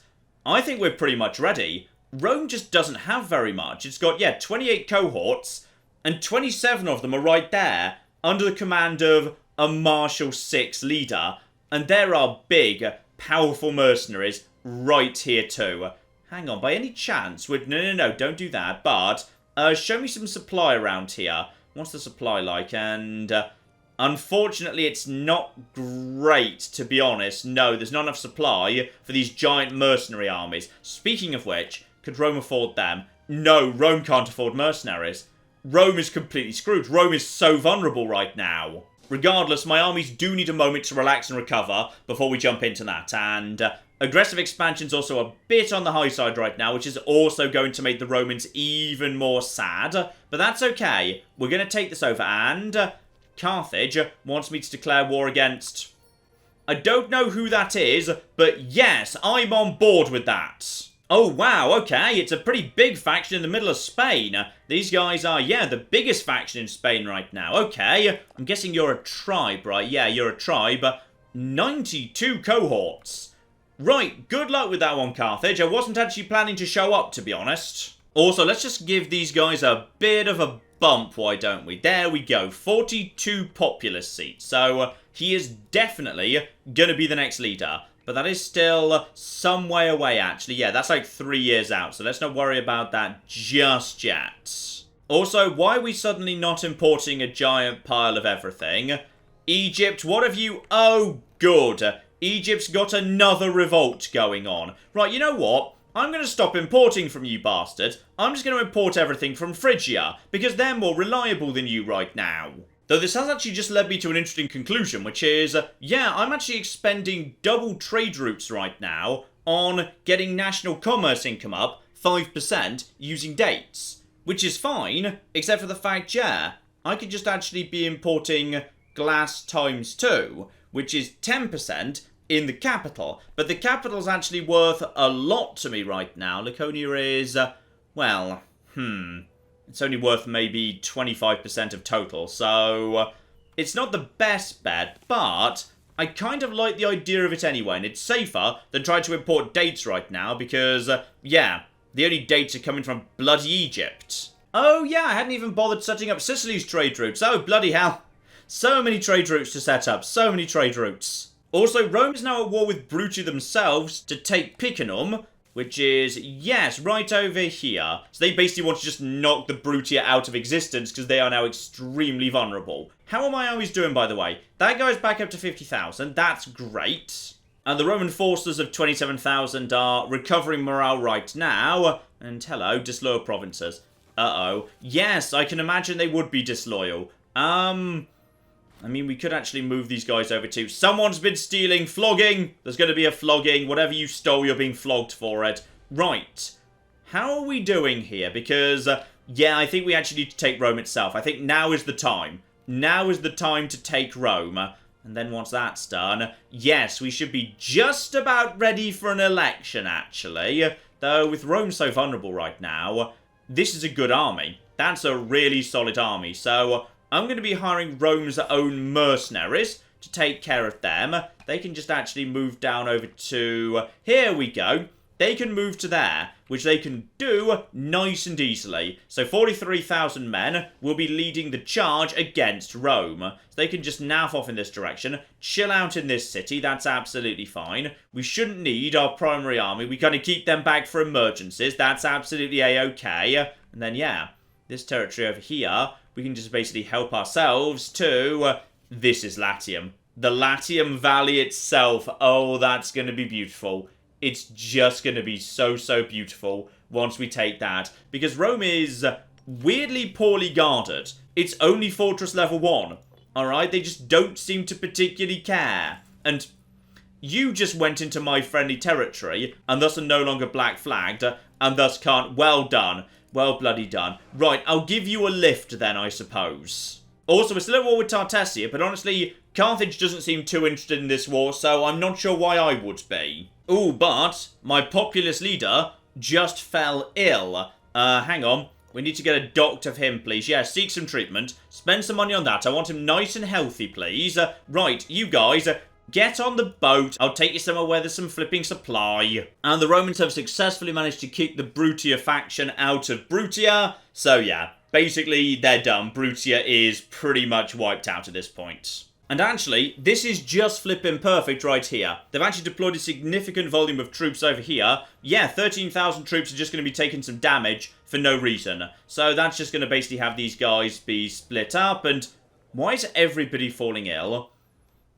I think we're pretty much ready. Rome just doesn't have very much. It's got, yeah, 28 cohorts, and 27 of them are right there, under the command of a Marshal 6 leader. And there are big, powerful mercenaries right here too. Hang on, by any chance would... No, don't do that. But, show me some supply around here. What's the supply like? And, unfortunately, it's not great, to be honest. No, there's not enough supply for these giant mercenary armies. Speaking of which, could Rome afford them? No, Rome can't afford mercenaries. Rome is completely screwed. Rome is so vulnerable right now. Regardless, my armies do need a moment to relax and recover before we jump into that. And aggressive expansion's also a bit on the high side right now, which is also going to make the Romans even more sad. But that's okay. We're going to take this over. And Carthage wants me to declare war against... I don't know who that is, but yes, I'm on board with that. Oh, wow, okay, it's a pretty big faction in the middle of Spain. These guys are, yeah, the biggest faction in Spain right now. Okay, I'm guessing you're a tribe, right? Yeah, you're a tribe. 92 cohorts. Right, good luck with that one, Carthage. I wasn't actually planning to show up, to be honest. Also, let's just give these guys a bit of a bump, why don't we? There we go, 42 populous seats. So, he is definitely going to be the next leader. But that is still some way away, actually. Yeah, that's like 3 years out, so let's not worry about that just yet. Also, why are we suddenly not importing a giant pile of everything? Egypt, what have you... Oh, good. Egypt's got another revolt going on. Right, you know what? I'm going to stop importing from you bastards. I'm just going to import everything from Phrygia, because they're more reliable than you right now. Though this has actually just led me to an interesting conclusion, which is, yeah, I'm actually expending double trade routes right now on getting national commerce income up 5% using dates. Which is fine, except for the fact, yeah, I could just actually be importing glass times 2, which is 10% in the capital. But the capital's actually worth a lot to me right now. Laconia is, it's only worth maybe 25% of total, so it's not the best bet, but I kind of like the idea of it anyway, and it's safer than trying to import dates right now, because, yeah, the only dates are coming from bloody Egypt. Oh yeah, I hadn't even bothered setting up Sicily's trade routes. Oh, bloody hell. So many trade routes to set up, so many trade routes. Also, Rome is now at war with Bruti themselves to take Picenum, which is, yes, right over here. So they basically want to just knock the Brutia out of existence because they are now extremely vulnerable. How are my armies doing, by the way? That goes back up to 50,000. That's great. And the Roman forces of 27,000 are recovering morale right now. And hello, disloyal provinces. Uh-oh. Yes, I can imagine they would be disloyal. I mean, we could actually move these guys over to... Someone's been stealing. Flogging. There's going to be a flogging. Whatever you stole, you're being flogged for it. Right. How are we doing here? Because, yeah, I think we actually need to take Rome itself. I think now is the time. Now is the time to take Rome. And then once that's done, yes, we should be just about ready for an election, actually. Though, with Rome so vulnerable right now, this is a good army. That's a really solid army. So... I'm going to be hiring Rome's own mercenaries to take care of them. They can just actually move down over to... Here we go. They can move to there, which they can do nice and easily. So 43,000 men will be leading the charge against Rome. So they can just naff off in this direction, chill out in this city. That's absolutely fine. We shouldn't need our primary army. We kind of keep them back for emergencies. That's absolutely a-okay. And then, yeah, this territory over here... we can just basically help ourselves to... this is Latium. The Latium Valley itself. Oh, that's going to be beautiful. It's just going to be so, so beautiful once we take that. Because Rome is weirdly poorly guarded. It's only Fortress level 1. Alright, they just don't seem to particularly care. And you just went into my friendly territory, and thus are no longer black flagged, and thus can't... Well done. Well bloody done. Right, I'll give you a lift then, I suppose. Also, we're still at war with Tartessia, but honestly, Carthage doesn't seem too interested in this war, so I'm not sure why I would be. Ooh, but my populist leader just fell ill. Hang on. We need to get a doctor of him, please. Yeah, seek some treatment. Spend some money on that. I want him nice and healthy, please. Right, you guys, get on the boat. I'll take you somewhere where there's some flipping supply. And the Romans have successfully managed to kick the Brutia faction out of Brutia. So, yeah, basically, they're done. Brutia is pretty much wiped out at this point. And actually, this is just flipping perfect right here. They've actually deployed a significant volume of troops over here. Yeah, 13,000 troops are just going to be taking some damage for no reason. So that's just going to basically have these guys be split up. And why is everybody falling ill?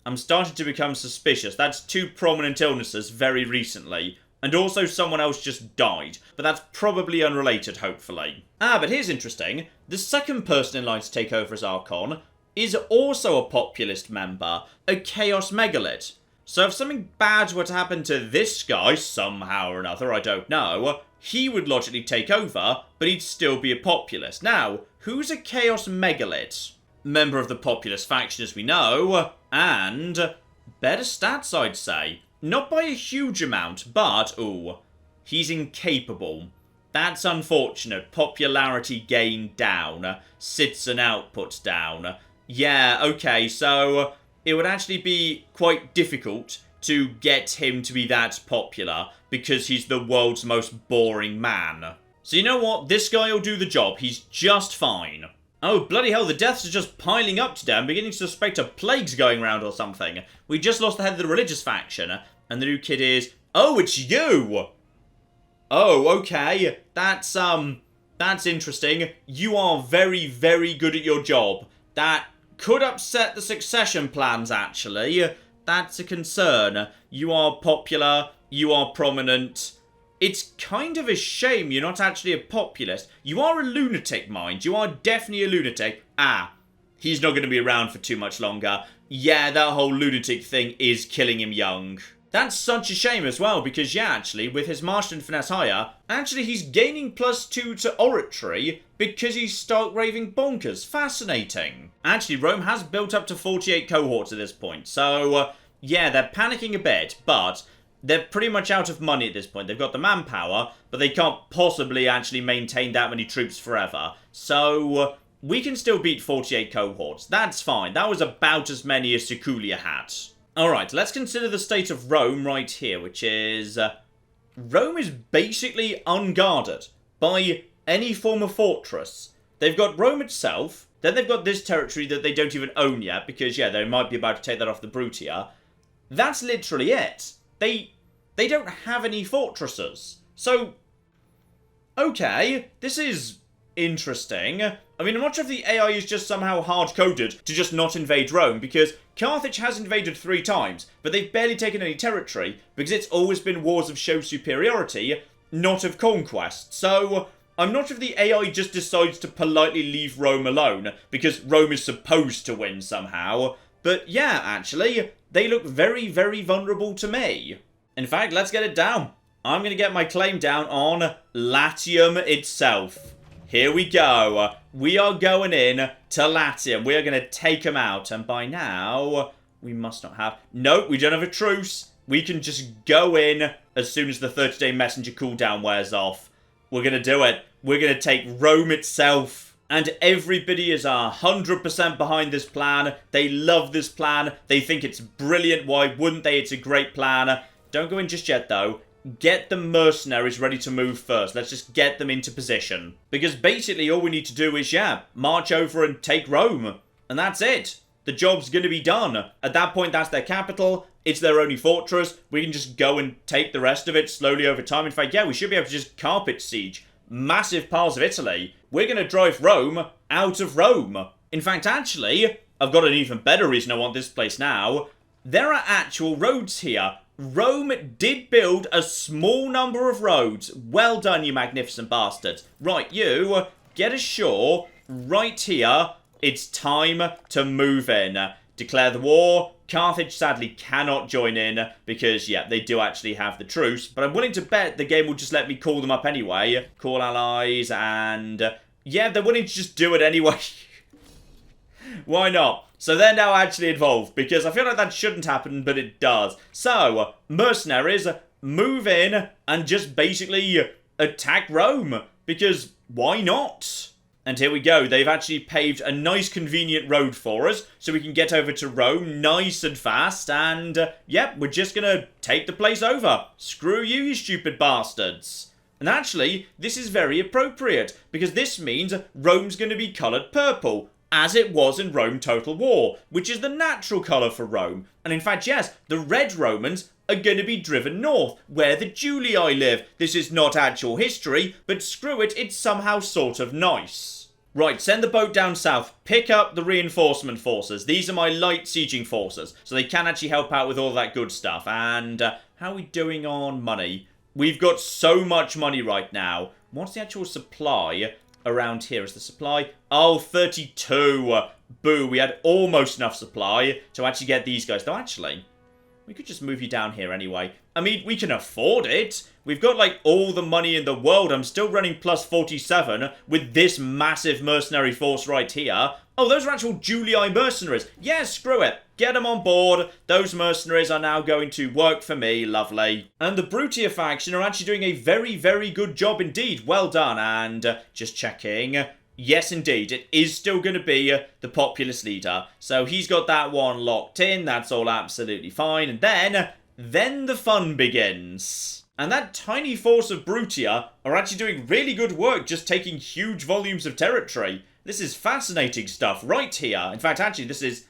I'm starting to become suspicious. That's 2 prominent illnesses very recently. And also someone else just died. But that's probably unrelated, hopefully. But here's interesting. The second person in line to take over as Archon is also a populist member, a Chaos Megalith. So if something bad were to happen to this guy, somehow or another, I don't know, he would logically take over, but he'd still be a populist. Now, who's a Chaos Megalith? Member of the populist faction, as we know, and better stats, I'd say. Not by a huge amount, but, ooh, he's incapable. That's unfortunate. Popularity gain down. Citizen output down. Yeah, okay, so it would actually be quite difficult to get him to be that popular because he's the world's most boring man. So you know what? This guy will do the job. He's just fine. Oh, bloody hell, the deaths are just piling up today. I'm beginning to suspect a plague's going around or something. We just lost the head of the religious faction, and the new kid is... Oh, it's you! Oh, okay. That's interesting. You are very, very good at your job. That could upset the succession plans, actually. That's a concern. You are popular. You are prominent. It's kind of a shame you're not actually a populist. You are a lunatic, mind. You are definitely a lunatic. He's not going to be around for too much longer. Yeah, that whole lunatic thing is killing him young. That's such a shame as well, because yeah, actually, with his Martial and Finesse higher, actually he's gaining +2 to Oratory because he's stark raving bonkers. Fascinating. Actually, Rome has built up to 48 cohorts at this point, so yeah, they're panicking a bit, but they're pretty much out of money at this point. They've got the manpower, but they can't possibly actually maintain that many troops forever. So we can still beat 48 cohorts. That's fine. That was about as many as Siculia had. Alright, let's consider the state of Rome right here, which is... Rome is basically unguarded by any form of fortress. They've got Rome itself, then they've got this territory that they don't even own yet, because, yeah, they might be about to take that off the Brutia. That's literally it. They don't have any fortresses. So, okay, this is interesting. I mean, I'm not sure if the AI is just somehow hard-coded to just not invade Rome, because Carthage has invaded 3 times, but they've barely taken any territory, because it's always been wars of show superiority, not of conquest. So, I'm not sure if the AI just decides to politely leave Rome alone, because Rome is supposed to win somehow. But yeah, actually, they look very, very vulnerable to me. In fact, let's get it down. I'm going to get my claim down on Latium itself. Here we go. We are going in to Latium. We are going to take them out. And by now, we must not have... Nope, we don't have a truce. We can just go in as soon as the 30-day messenger cooldown wears off. We're going to do it. We're going to take Rome itself. And everybody is 100% behind this plan. They love this plan. They think it's brilliant. Why wouldn't they? It's a great plan. Don't go in just yet, though. Get the mercenaries ready to move first. Let's just get them into position. Because basically all we need to do is, yeah, march over and take Rome. And that's it. The job's going to be done. At that point, that's their capital. It's their only fortress. We can just go and take the rest of it slowly over time. In fact, yeah, we should be able to just carpet siege massive piles of Italy, we're going to drive Rome out of Rome. In fact, actually, I've got an even better reason I want this place now. There are actual roads here. Rome did build a small number of roads. Well done, you magnificent bastards. Right, you, get ashore right here. It's time to move in. Declare the war. Carthage sadly cannot join in because, yeah, they do actually have the truce. But I'm willing to bet the game will just let me call them up anyway. Call allies and, yeah, they're willing to just do it anyway. Why not? So they're now actually involved because I feel like that shouldn't happen, but it does. So, mercenaries, move in and just basically attack Rome because why not? And here we go. They've actually paved a nice convenient road for us so we can get over to Rome nice and fast. And, yep, we're just going to take the place over. Screw you, you stupid bastards. And actually, this is very appropriate because this means Rome's going to be coloured purple, as it was in Rome Total War, which is the natural colour for Rome. And in fact, yes, the red Romans are going to be driven north, where the Julii live. This is not actual history, but screw it, it's somehow sort of nice. Right, send the boat down south. Pick up the reinforcement forces. These are my light sieging forces, so they can actually help out with all that good stuff. And how are we doing on money? We've got so much money right now. What's the actual supply around here? Is the supply? Oh, 32. Boo, we had almost enough supply to actually get these guys. Though, actually, we could just move you down here anyway. I mean, we can afford it. We've got, like, all the money in the world. I'm still running plus 47 with this massive mercenary force right here. Oh, those are actual Julii mercenaries. Yeah, screw it. Get them on board. Those mercenaries are now going to work for me. Lovely. And the Brutia faction are actually doing a very, very good job indeed. Well done. And just checking. Yes, indeed. It is still going to be the populist leader. So he's got that one locked in. That's all absolutely fine. And then the fun begins. And that tiny force of Brutia are actually doing really good work just taking huge volumes of territory. This is fascinating stuff right here. In fact, actually, this is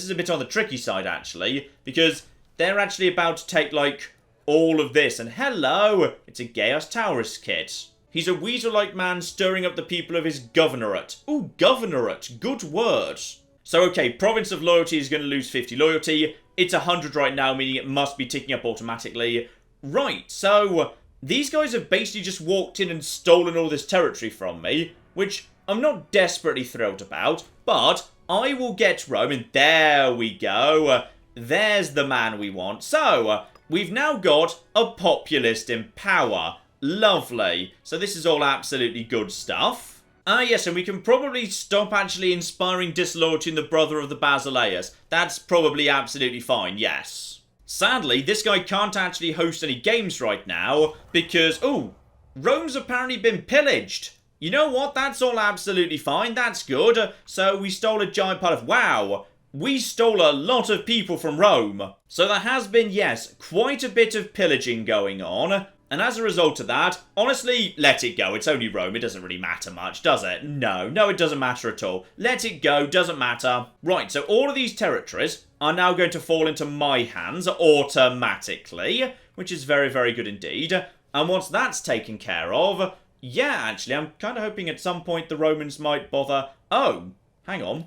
a bit on the tricky side, actually, because they're actually about to take, like, all of this. And hello, it's a Gaius Taurus kit. He's a weasel-like man stirring up the people of his governorate. Ooh, governorate. Good word. So, okay, Province of Loyalty is going to lose 50 loyalty. It's 100 right now, meaning it must be ticking up automatically. Right, so these guys have basically just walked in and stolen all this territory from me, which I'm not desperately thrilled about, but I will get Rome, and there we go. There's the man we want. So, we've now got a populist in power. Lovely. So this is all absolutely good stuff. Yes, and we can probably stop actually inspiring disloyalty in the brother of the Basileus. That's probably absolutely fine, yes. Sadly, this guy can't actually host any games right now because, ooh, Rome's apparently been pillaged. You know what? That's all absolutely fine. That's good. So we stole a giant part of... Wow. We stole a lot of people from Rome. So there has been, yes, quite a bit of pillaging going on. And as a result of that, honestly, let it go. It's only Rome. It doesn't really matter much, does it? No, it doesn't matter at all. Let it go. Doesn't matter. Right, so all of these territories are now going to fall into my hands automatically, which is very, very good indeed. And once that's taken care of, yeah, actually, I'm kind of hoping at some point the Romans might bother... Oh, hang on.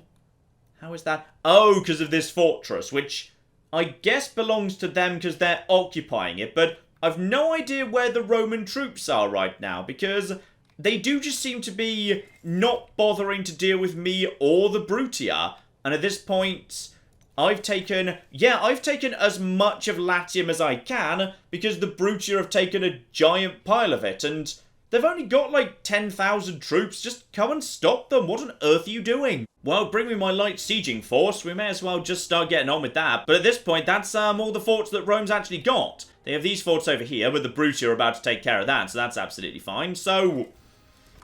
How is that? Oh, because of this fortress, which I guess belongs to them because they're occupying it, but I've no idea where the Roman troops are right now, because they do just seem to be not bothering to deal with me or the Brutia. And at this point, I've taken as much of Latium as I can, because the Brutia have taken a giant pile of it, and they've only got like 10,000 troops. Just come and stop them. What on earth are you doing? Well, bring me my light sieging force. We may as well just start getting on with that. But at this point, that's all the forts that Rome's actually got. They have these forts over here, but the Brutia are about to take care of that, so that's absolutely fine. So,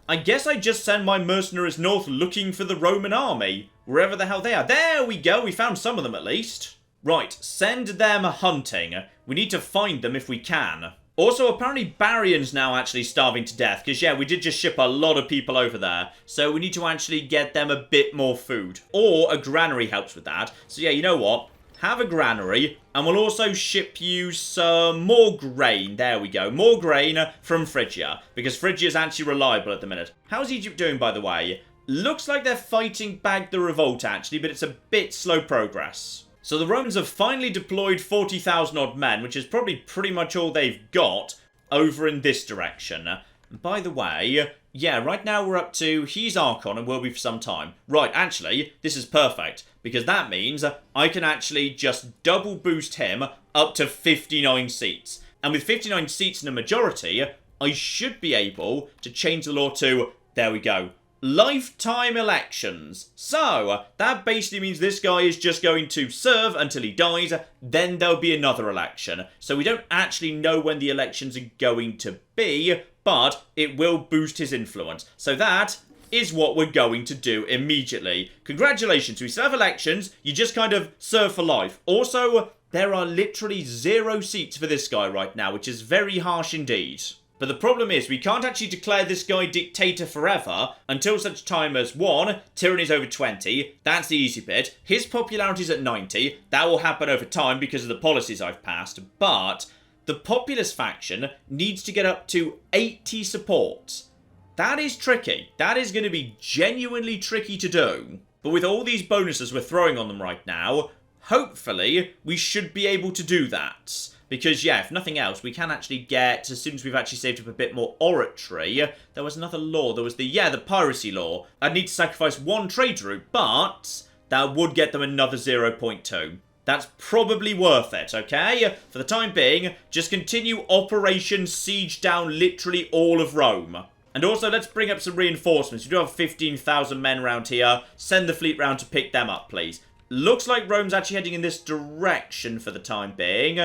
I guess I just send my mercenaries north looking for the Roman army, wherever the hell they are. There we go, we found some of them at least. Right, send them hunting. We need to find them if we can. Also, apparently Barion's now actually starving to death, because yeah, we did just ship a lot of people over there, so we need to actually get them a bit more food. Or a granary helps with that. So yeah, you know what? have a granary, and we'll also ship you some more grain. There we go. More grain from Phrygia, because Phrygia is actually reliable at the minute. How's Egypt doing, by the way? Looks like they're fighting back the revolt, actually, but it's a bit slow progress. So the Romans have finally deployed 40,000 odd men, which is probably pretty much all they've got over in this direction. And by the way, yeah, right now we're up to, he's Archon and will be for some time. Right, actually, this is perfect, because that means I can actually just double boost him up to 59 seats. And with 59 seats in a majority, I should be able to change the law to, there we go, lifetime elections. So, that basically means this guy is just going to serve until he dies, then there'll be another election. So we don't actually know when the elections are going to be, but it will boost his influence. So that is what we're going to do immediately. Congratulations, we still have elections, you just kind of serve for life. Also, there are literally 0 seats for this guy right now, which is very harsh indeed. But the problem is, we can't actually declare this guy dictator forever until such time as 1, tyranny's over 20, that's the easy bit. His popularity's at 90, that will happen over time because of the policies I've passed, but the populist faction needs to get up to 80 supports. That is tricky. That is going to be genuinely tricky to do. But with all these bonuses we're throwing on them right now, hopefully we should be able to do that. Because, yeah, if nothing else, we can actually get, as soon as we've actually saved up a bit more oratory, there was another law. There was the piracy law. I'd need to sacrifice 1 trade route, but that would get them another 0.2. That's probably worth it, okay? For the time being, just continue Operation Siege down literally all of Rome. And also, let's bring up some reinforcements. We do have 15,000 men around here. Send the fleet round to pick them up, please. Looks like Rome's actually heading in this direction for the time being.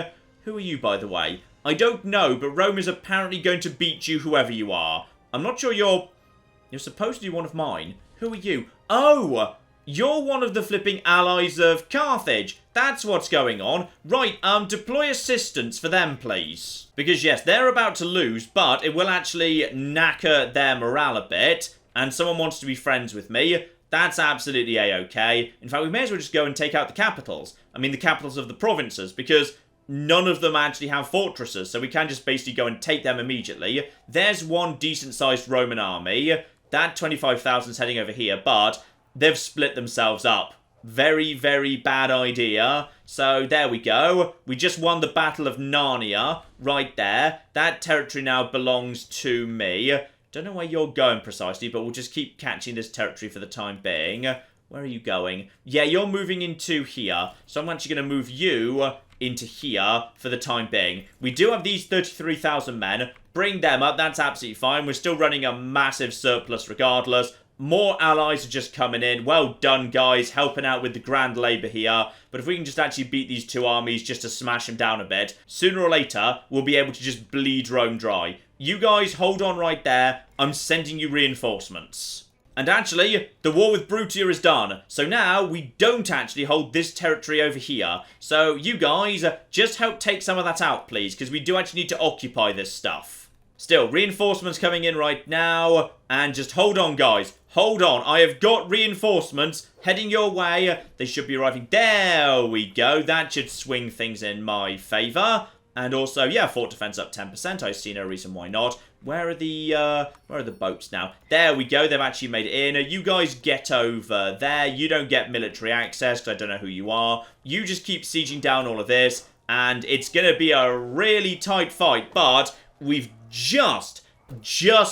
Who are you, by the way? I don't know, but Rome is apparently going to beat you, whoever you are. I'm not sure you're supposed to be one of mine. Who are you? Oh! You're one of the flipping allies of Carthage. That's what's going on. Right, deploy assistance for them, please. Because, yes, they're about to lose, but it will actually knacker their morale a bit. And someone wants to be friends with me. That's absolutely a-okay. In fact, we may as well just go and take out the capitals. I mean, the capitals of the provinces, because none of them actually have fortresses, so we can just basically go and take them immediately. There's one decent-sized Roman army. That 25,000 is heading over here, but they've split themselves up. Very, very bad idea. So, there we go. We just won the Battle of Narnia right there. That territory now belongs to me. Don't know where you're going precisely, but we'll just keep catching this territory for the time being. Where are you going? Yeah, you're moving into here. So I'm actually going to move you into here for the time being. We do have these 33,000 men. Bring them up. That's absolutely fine. We're still running a massive surplus regardless. More allies are just coming in. Well done, guys. Helping out with the grand labour here. But if we can just actually beat these 2 armies just to smash them down a bit, sooner or later, we'll be able to just bleed Rome dry. You guys hold on right there. I'm sending you reinforcements. And actually, the war with Brutia is done. So now, we don't actually hold this territory over here. So, you guys, just help take some of that out, please. Because we do actually need to occupy this stuff. Still, reinforcements coming in right now. And just hold on, guys. Hold on. I have got reinforcements heading your way. They should be arriving. There we go. That should swing things in my favour. And also, yeah, fort defense up 10%. I see no reason why not. Where are the boats now? There we go. They've actually made it in. You guys get over there. You don't get military access because I don't know who you are. You just keep sieging down all of this. And it's going to be a really tight fight. But we've just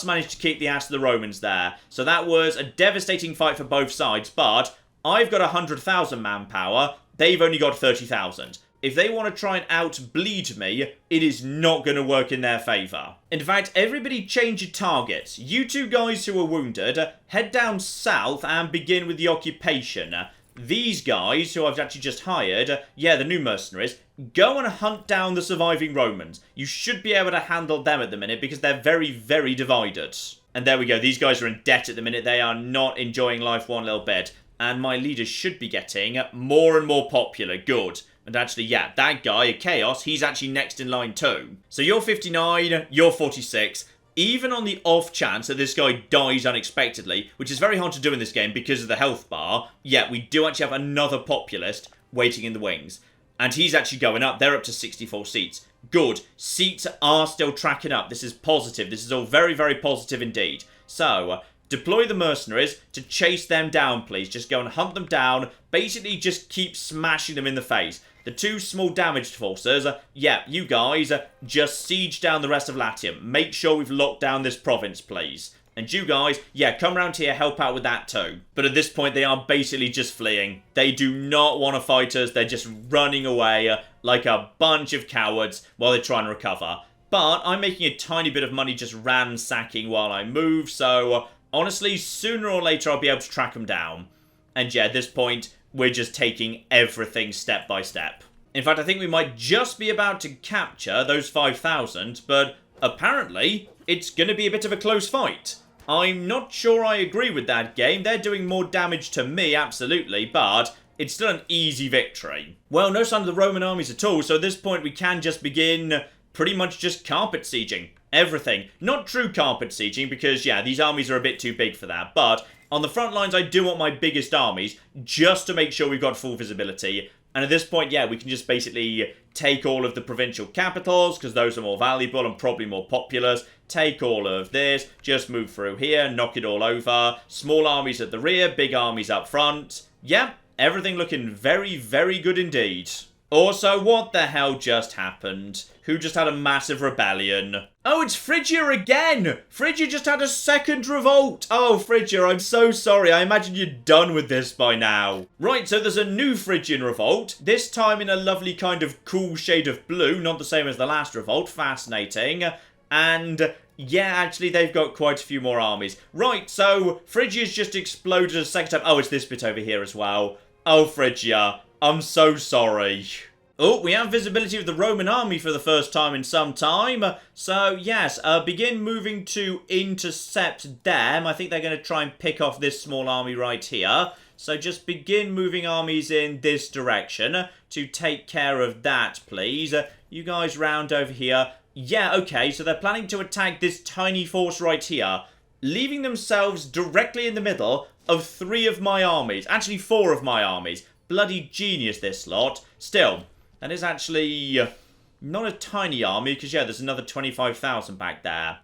managed to kick the ass of the Romans there. So that was a devastating fight for both sides. But I've got 100,000 manpower. They've only got 30,000. If they want to try and outbleed me, it is not going to work in their favour. In fact, everybody change your targets. You 2 guys who are wounded, head down south and begin with the occupation. These guys, who I've actually just hired, yeah, the new mercenaries, go and hunt down the surviving Romans. You should be able to handle them at the minute because they're very, very divided. And there we go. These guys are in debt at the minute. They are not enjoying life one little bit. And my leaders should be getting more and more popular. Good. And actually, yeah, that guy, Chaos, he's actually next in line too. So you're 59, you're 46. Even on the off chance that this guy dies unexpectedly, which is very hard to do in this game because of the health bar, yeah, we do actually have another populist waiting in the wings. And he's actually going up. They're up to 64 seats. Good. Seats are still tracking up. This is positive. This is all very, very positive indeed. So, deploy the mercenaries to chase them down, please. Just go and hunt them down. Basically, just keep smashing them in the face. The two small damaged forces, yeah, you guys, just siege down the rest of Latium. Make sure we've locked down this province, please. And you guys, yeah, come around here, help out with that too. But at this point, they are basically just fleeing. They do not want to fight us. They're just running away like a bunch of cowards while they're trying to recover. But I'm making a tiny bit of money just ransacking while I move. So, honestly, sooner or later, I'll be able to track them down. And yeah, at this point, we're just taking everything step by step. In fact, I think we might just be about to capture those 5,000. But apparently, it's going to be a bit of a close fight. I'm not sure I agree with that game. They're doing more damage to me, absolutely, but it's still an easy victory. Well, no sign of the Roman armies at all, so at this point we can just begin pretty much just carpet sieging everything. Not true carpet sieging, because, yeah, these armies are a bit too big for that, but on the front lines I do want my biggest armies, just to make sure we've got full visibility. And at this point, yeah, we can just basically take all of the provincial capitals, because those are more valuable and probably more populous. Take all of this, just move through here, knock it all over. Small armies at the rear, big armies up front. Yeah, everything looking very, very good indeed. Also, what the hell just happened? Who just had a massive rebellion? Oh, it's Phrygia again! Phrygia just had a second revolt! Oh, Phrygia, I'm so sorry. I imagine you're done with this by now. Right, so there's a new Phrygian revolt. This time in a lovely kind of cool shade of blue. Not the same as the last revolt. Fascinating. And yeah, actually, they've got quite a few more armies. Right, so Phrygia's just exploded a second time. Oh, it's this bit over here as well. Oh, Phrygia, I'm so sorry. Oh, we have visibility of the Roman army for the first time in some time. So, yes, begin moving to intercept them. I think they're going to try and pick off this small army right here. So just begin moving armies in this direction to take care of that, please. You guys round over here. Yeah, okay, so they're planning to attack this tiny force right here, leaving themselves directly in the middle of 3 of my armies. Actually, 4 of my armies. Bloody genius, this lot. Still, that is actually not a tiny army, because, yeah, there's another 25,000 back there.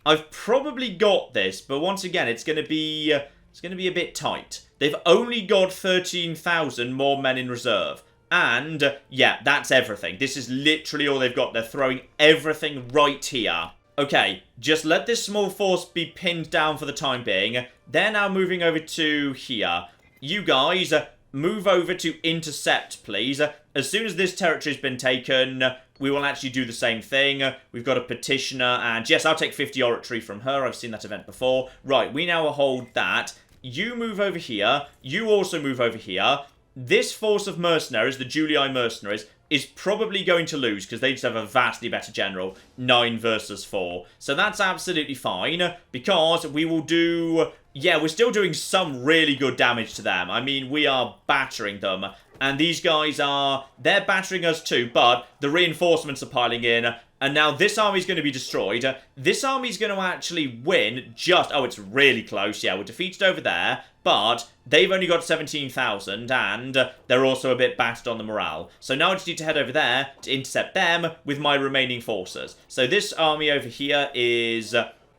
I've probably got this, but once again, it's going to be a bit tight. They've only got 13,000 more men in reserve. And, yeah, that's everything. This is literally all they've got. They're throwing everything right here. Okay, just let this small force be pinned down for the time being. They're now moving over to here. You guys, move over to intercept, please. As soon as this territory's been taken, we will actually do the same thing. We've got a petitioner, and yes, I'll take 50 oratory from her. I've seen that event before. Right, we now hold that. You move over here. You also move over here. This force of mercenaries, the Julii mercenaries, is probably going to lose because they just have a vastly better general. 9 versus 4. So that's absolutely fine because we will do... Yeah, we're still doing some really good damage to them. I mean, we are battering them. And these guys are... They're battering us too, but the reinforcements are piling in. And now this army's going to be destroyed. This army's going to actually win just... Oh, it's really close. Yeah, we're defeated over there. But they've only got 17,000 and they're also a bit battered on the morale. So now I just need to head over there to intercept them with my remaining forces. So this army over here is...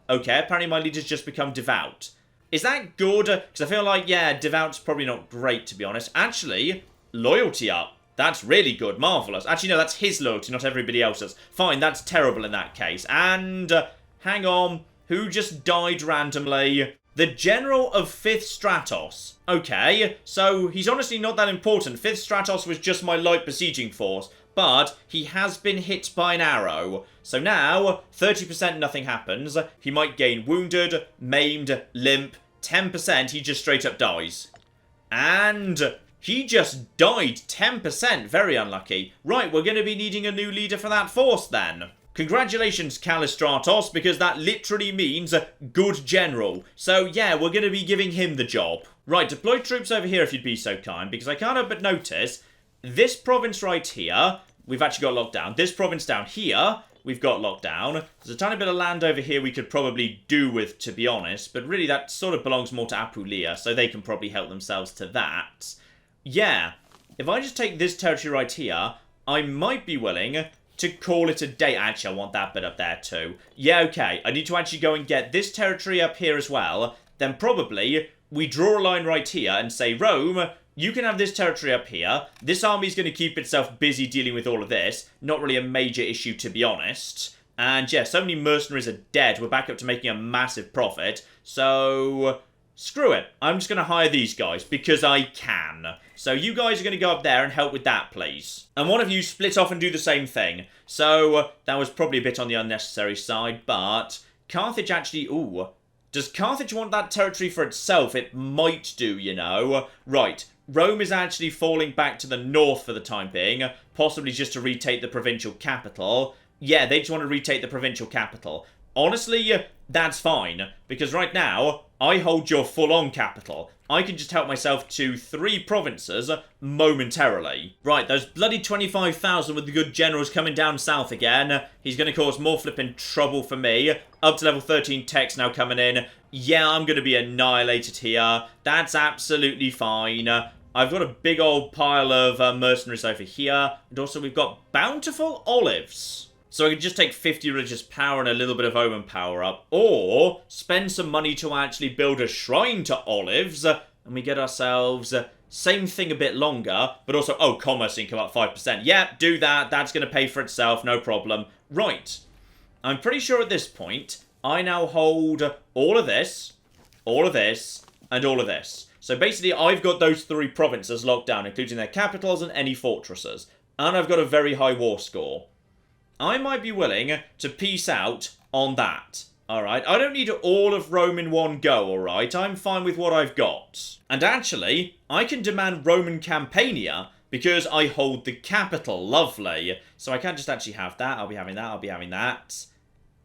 Okay, apparently my leader's just become devout. Is that good? Because I feel like, yeah, devout's probably not great, to be honest. Actually, loyalty up. That's really good. Marvellous. Actually, no, that's his loyalty, not everybody else's. Fine, that's terrible in that case. And, hang on. Who just died randomly? The General of 5th Stratos. Okay, so he's honestly not that important. 5th Stratos was just my light besieging force. But he has been hit by an arrow. So now, 30% nothing happens. He might gain wounded, maimed, limp. 10% he just straight up dies. And... he just died 10%. Very unlucky. Right, we're going to be needing a new leader for that force then. Congratulations, Callistratos, because that literally means good general. So, yeah, we're going to be giving him the job. Right, deploy troops over here if you'd be so kind, because I can't help but notice this province right here, we've actually got locked down. This province down here, we've got locked down. There's a tiny bit of land over here we could probably do with, to be honest, but really that sort of belongs more to Apulia, so they can probably help themselves to that. Yeah, if I just take this territory right here, I might be willing to call it a day. Actually, I want that bit up there too. Yeah, okay. I need to actually go and get this territory up here as well. Then probably we draw a line right here and say, Rome, you can have this territory up here. This army's going to keep itself busy dealing with all of this. Not really a major issue, to be honest. And yeah, so many mercenaries are dead. We're back up to making a massive profit. So screw it. I'm just going to hire these guys because I can. So you guys are going to go up there and help with that, please. And one of you split off and do the same thing. So that was probably a bit on the unnecessary side, but Carthage actually... Ooh. Does Carthage want that territory for itself? It might do, you know. Right. Rome is actually falling back to the north for the time being, possibly just to retake the provincial capital. Yeah, they just want to retake the provincial capital. Honestly, that's fine, because right now, I hold your full-on capital. I can just help myself to 3 provinces momentarily. Right, those bloody 25,000 with the good generals coming down south again. He's going to cause more flipping trouble for me. Up to level 13 techs now coming in. Yeah, I'm going to be annihilated here. That's absolutely fine. I've got a big old pile of mercenaries over here. And also we've got bountiful olives. So I could just take 50 religious power and a little bit of omen power up. Or spend some money to actually build a shrine to olives. And we get ourselves... same thing a bit longer. But also, oh, commerce income up 5%. Yeah, do that. That's going to pay for itself. No problem. Right. I'm pretty sure at this point, I now hold all of this, and all of this. So basically, I've got those 3 provinces locked down, including their capitals and any fortresses. And I've got a very high war score. I might be willing to peace out on that. Alright, I don't need all of Rome in one go, alright? I'm fine with what I've got. And actually, I can demand Roman Campania because I hold the capital. Lovely. So I can't just actually have that. I'll be having that. I'll be having that.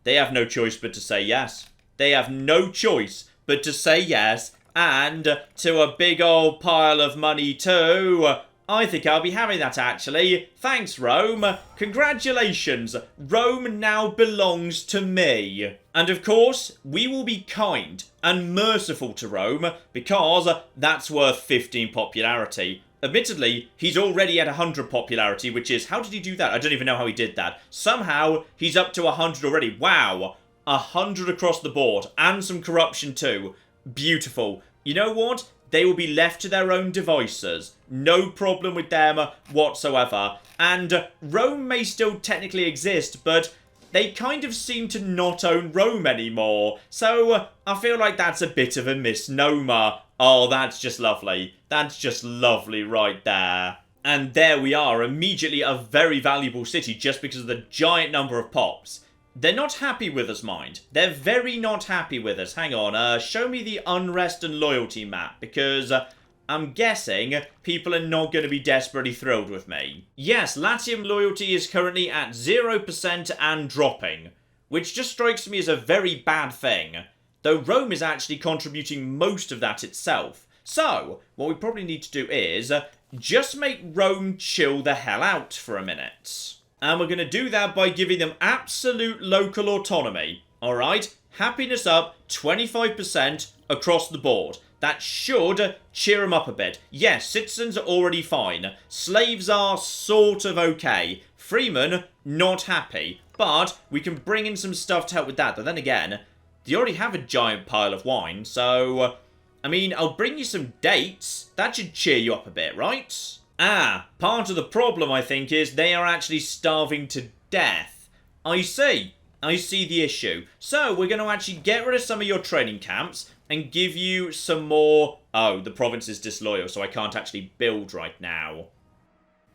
They have no choice but to say yes. They have no choice but to say yes. And to a big old pile of money too. I think I'll be having that, actually. Thanks, Rome. Congratulations. Rome now belongs to me. And of course, we will be kind and merciful to Rome because that's worth 15 popularity. Admittedly, he's already at 100 popularity, which is... How did he do that? I don't even know how he did that. Somehow, he's up to 100 already. Wow. 100 across the board. And some corruption too. Beautiful. You know what? They will be left to their own devices. No problem with them whatsoever. And Rome may still technically exist, but they kind of seem to not own Rome anymore. So I feel like that's a bit of a misnomer. Oh, that's just lovely. That's just lovely right there. And there we are, immediately a very valuable city just because of the giant number of pops. They're not happy with us, mind. They're very not happy with us. Hang on, show me the unrest and loyalty map, because I'm guessing people are not going to be desperately thrilled with me. Yes, Latium loyalty is currently at 0% and dropping, which just strikes me as a very bad thing, though Rome is actually contributing most of that itself. So, what we probably need to do is just make Rome chill the hell out for a minute. And we're going to do that by giving them absolute local autonomy. Alright? Happiness up 25% across the board. That should cheer them up a bit. Yes, citizens are already fine. Slaves are sort of okay. Freemen, not happy. But we can bring in some stuff to help with that. But then again, they already have a giant pile of wine. So, I mean, I'll bring you some dates. That should cheer you up a bit, right? Ah, part of the problem, I think, is they are actually starving to death. I see the issue. So, we're going to actually get rid of some of your training camps and give you some more... Oh, the province is disloyal, so I can't actually build right now.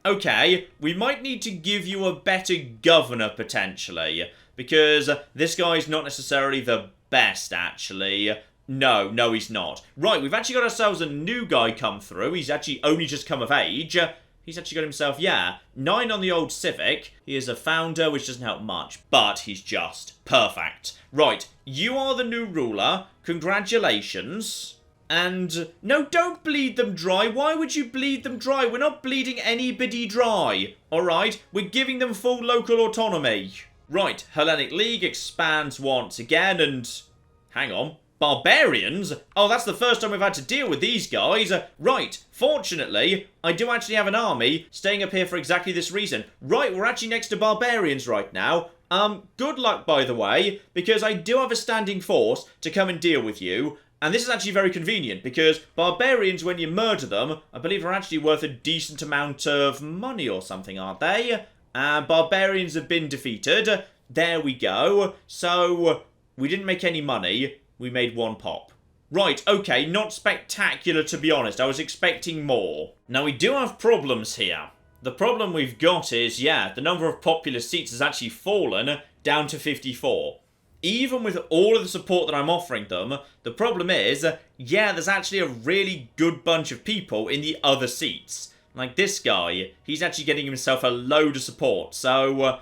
Okay, we might need to give you a better governor, potentially, because this guy's not necessarily the best, actually. No, he's not. Right, we've actually got ourselves a new guy come through. He's actually only just come of age. He's actually got himself, 9 on the old Civic. He is a founder, which doesn't help much, but he's just perfect. Right, you are the new ruler. Congratulations. And, no, don't bleed them dry. Why would you bleed them dry? We're not bleeding anybody dry, alright? We're giving them full local autonomy. Right, Hellenic League expands once again, and... Hang on. Barbarians? Oh, that's the first time we've had to deal with these guys. Right, fortunately, I do actually have an army staying up here for exactly this reason. Right, we're actually next to barbarians right now. Good luck, by the way, because I do have a standing force to come and deal with you. And this is actually very convenient, because barbarians, when you murder them, I believe are actually worth a decent amount of money or something, aren't they? Barbarians have been defeated. There we go. So, we didn't make any money. We made 1 pop. Right, okay, not spectacular to be honest. I was expecting more. Now, we do have problems here. The problem we've got is, yeah, the number of popular seats has actually fallen down to 54. Even with all of the support that I'm offering them, the problem is, yeah, there's actually a really good bunch of people in the other seats. Like this guy, he's actually getting himself a load of support. So,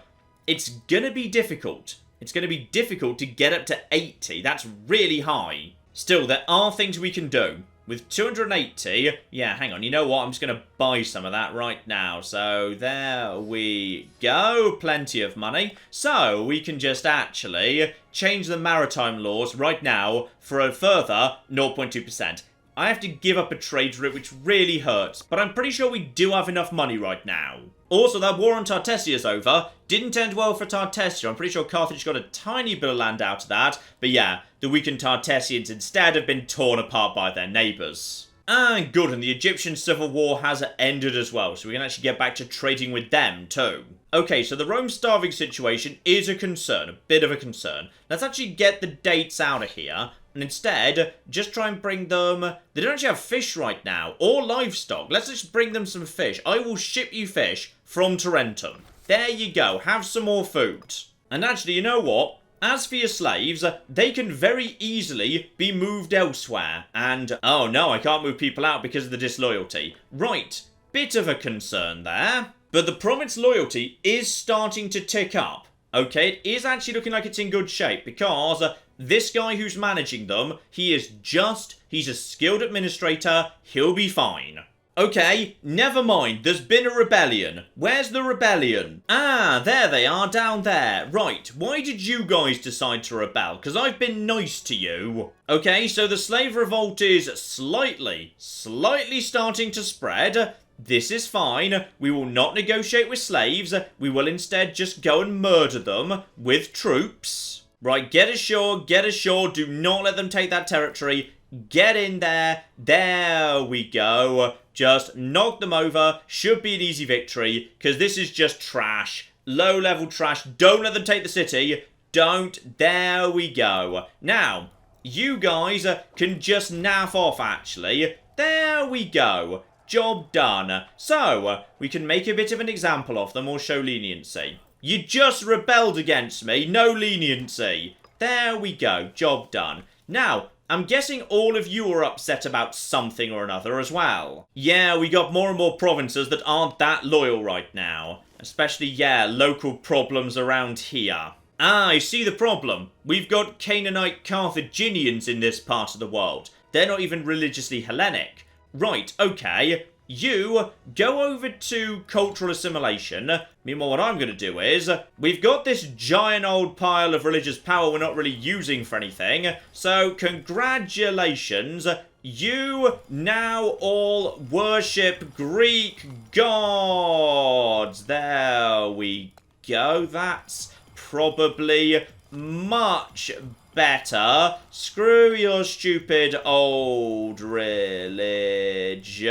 it's gonna be difficult. It's going to be difficult to get up to 80. That's really high. Still, there are things we can do. With 280, yeah, hang on, you know what? I'm just going to buy some of that right now. So, there we go. Plenty of money. So, we can just actually change the maritime laws right now for a further 0.2%. I have to give up a trade route, which really hurts. But I'm pretty sure we do have enough money right now. Also, that war on Tartessia is over. Didn't end well for Tartessia. I'm pretty sure Carthage got a tiny bit of land out of that. But yeah, the weakened Tartessians instead have been torn apart by their neighbours. And good, and the Egyptian civil war has ended as well. So we can actually get back to trading with them too. Okay, so the Rome starving situation is a concern. A bit of a concern. Let's actually get the dates out of here. And instead, just try and bring them... They don't actually have fish right now, or livestock. Let's just bring them some fish. I will ship you fish from Tarentum. There you go. Have some more food. And actually, you know what? As for your slaves, they can very easily be moved elsewhere. And, oh no, I can't move people out because of the disloyalty. Right, bit of a concern there. But the province loyalty is starting to tick up. Okay, it is actually looking like it's in good shape because this guy who's managing them, he's a skilled administrator, he'll be fine. Okay, never mind, there's been a rebellion. Where's the rebellion? Ah, there they are, down there. Right, why did you guys decide to rebel? Because I've been nice to you. Okay, so the slave revolt is slightly starting to spread. This is fine. We will not negotiate with slaves. We will instead just go and murder them with troops. Right, get ashore, do not let them take that territory. Get in there. There we go. Just knock them over. Should be an easy victory, because this is just trash. Low-level trash. Don't let them take the city. Don't. There we go. Now, you guys can just naff off, actually. There we go. Job done. So, we can make a bit of an example of them or show leniency. You just rebelled against me. No leniency. There we go. Job done. Now, I'm guessing all of you are upset about something or another as well. Yeah, we got more and more provinces that aren't that loyal right now. Especially, yeah, local problems around here. Ah, I see the problem. We've got Canaanite Carthaginians in this part of the world. They're not even religiously Hellenic. Right, okay. You go over to cultural assimilation. Meanwhile, what I'm going to do is, we've got this giant old pile of religious power we're not really using for anything. So, congratulations. You now all worship Greek gods. There we go. That's probably much better. Screw your stupid old religion.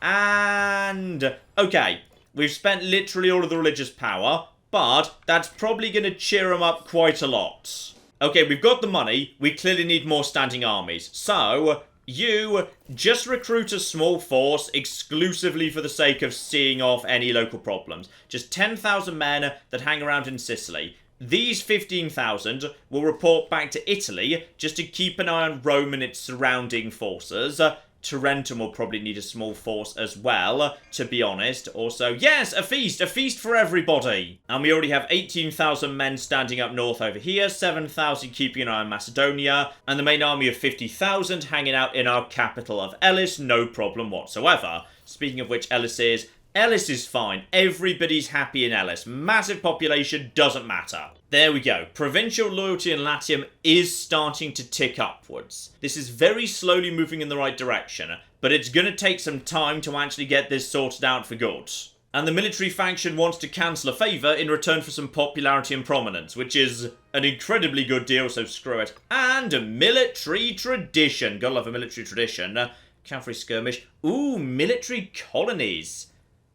And, okay, we've spent literally all of the religious power, but that's probably going to cheer them up quite a lot. Okay, we've got the money. We clearly need more standing armies. So, you just recruit a small force exclusively for the sake of seeing off any local problems. Just 10,000 men that hang around in Sicily. These 15,000 will report back to Italy just to keep an eye on Rome and its surrounding forces. Tarentum will probably need a small force as well, to be honest. Also, yes, a feast for everybody. And we already have 18,000 men standing up north over here, 7,000 keeping an eye on Macedonia, and the main army of 50,000 hanging out in our capital of Elis, no problem whatsoever. Speaking of which, Elis is fine. Everybody's happy in Elis. Massive population, doesn't matter. There we go. Provincial loyalty in Latium is starting to tick upwards. This is very slowly moving in the right direction, but it's going to take some time to actually get this sorted out for good. And the military faction wants to cancel a favour in return for some popularity and prominence, which is an incredibly good deal, so screw it. And a military tradition. Gotta love a military tradition. Cavalry skirmish. Ooh, military colonies.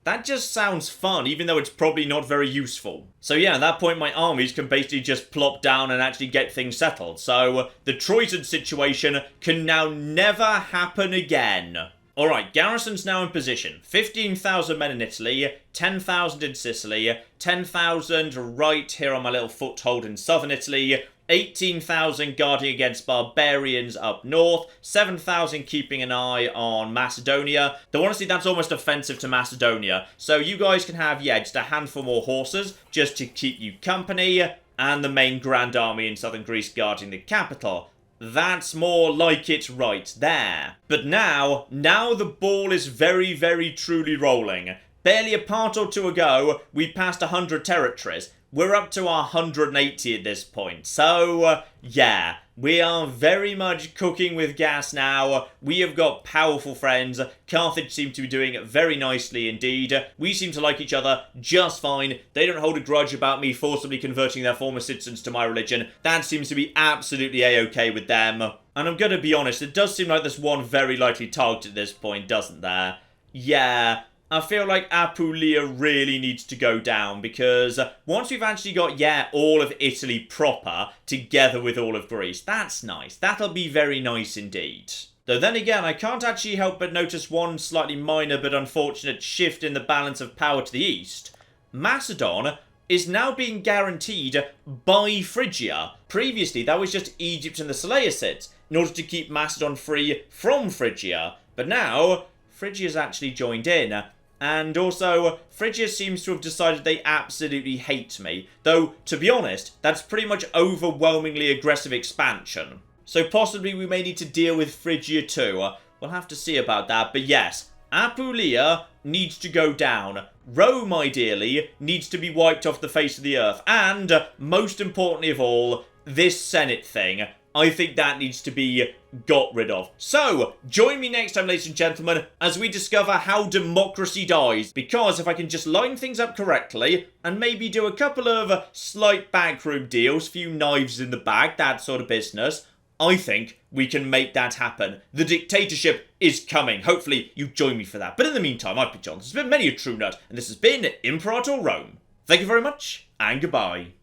That just sounds fun, even though it's probably not very useful. So yeah, at that point my armies can basically just plop down and actually get things settled. So the Troyes situation can now never happen again. Alright, garrison's now in position. 15,000 men in Italy, 10,000 in Sicily, 10,000 right here on my little foothold in southern Italy, 18,000 guarding against barbarians up north, 7,000 keeping an eye on Macedonia. Though honestly, that's almost offensive to Macedonia. So you guys can have, yeah, just a handful more horses, just to keep you company, and the main Grand Army in southern Greece guarding the capital. That's more like it right there. But now the ball is very, very truly rolling. Barely a part or two ago, we passed 100 territories. We're up to our 180 at this point. So, yeah, we are very much cooking with gas now. We have got powerful friends. Carthage seem to be doing it very nicely indeed. We seem to like each other just fine. They don't hold a grudge about me forcibly converting their former citizens to my religion. That seems to be absolutely a-okay with them. And I'm going to be honest, it does seem like there's one very likely target at this point, doesn't there? Yeah, I feel like Apulia really needs to go down, because once we've actually got, yeah, all of Italy proper together with all of Greece, that's nice. That'll be very nice indeed. Though then again, I can't actually help but notice one slightly minor but unfortunate shift in the balance of power to the east. Macedon is now being guaranteed by Phrygia. Previously, that was just Egypt and the Seleucids, in order to keep Macedon free from Phrygia. But now, Phrygia's actually joined in. And also, Phrygia seems to have decided they absolutely hate me. Though, to be honest, that's pretty much overwhelmingly aggressive expansion. So possibly we may need to deal with Phrygia too. We'll have to see about that. But yes, Apulia needs to go down. Rome, ideally, needs to be wiped off the face of the earth. And, most importantly of all, this Senate thing. I think that needs to be got rid of. So, join me next time, ladies and gentlemen, as we discover how democracy dies. Because if I can just line things up correctly, and maybe do a couple of slight backroom deals, few knives in the bag, that sort of business, I think we can make that happen. The dictatorship is coming. Hopefully you join me for that. But in the meantime, I've been John. This has been many a true nut, and this has been Imperator Rome. Thank you very much, and goodbye.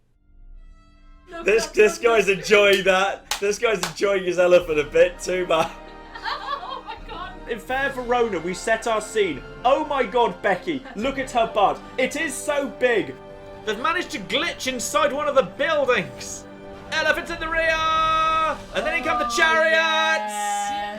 This guy's enjoying that. This guy's enjoying his elephant a bit too much. Oh my god. In fair Verona, we set our scene. Oh my god, Becky, look at her butt. It is so big. They've managed to glitch inside one of the buildings. Elephants in the rear! And then in come the chariots!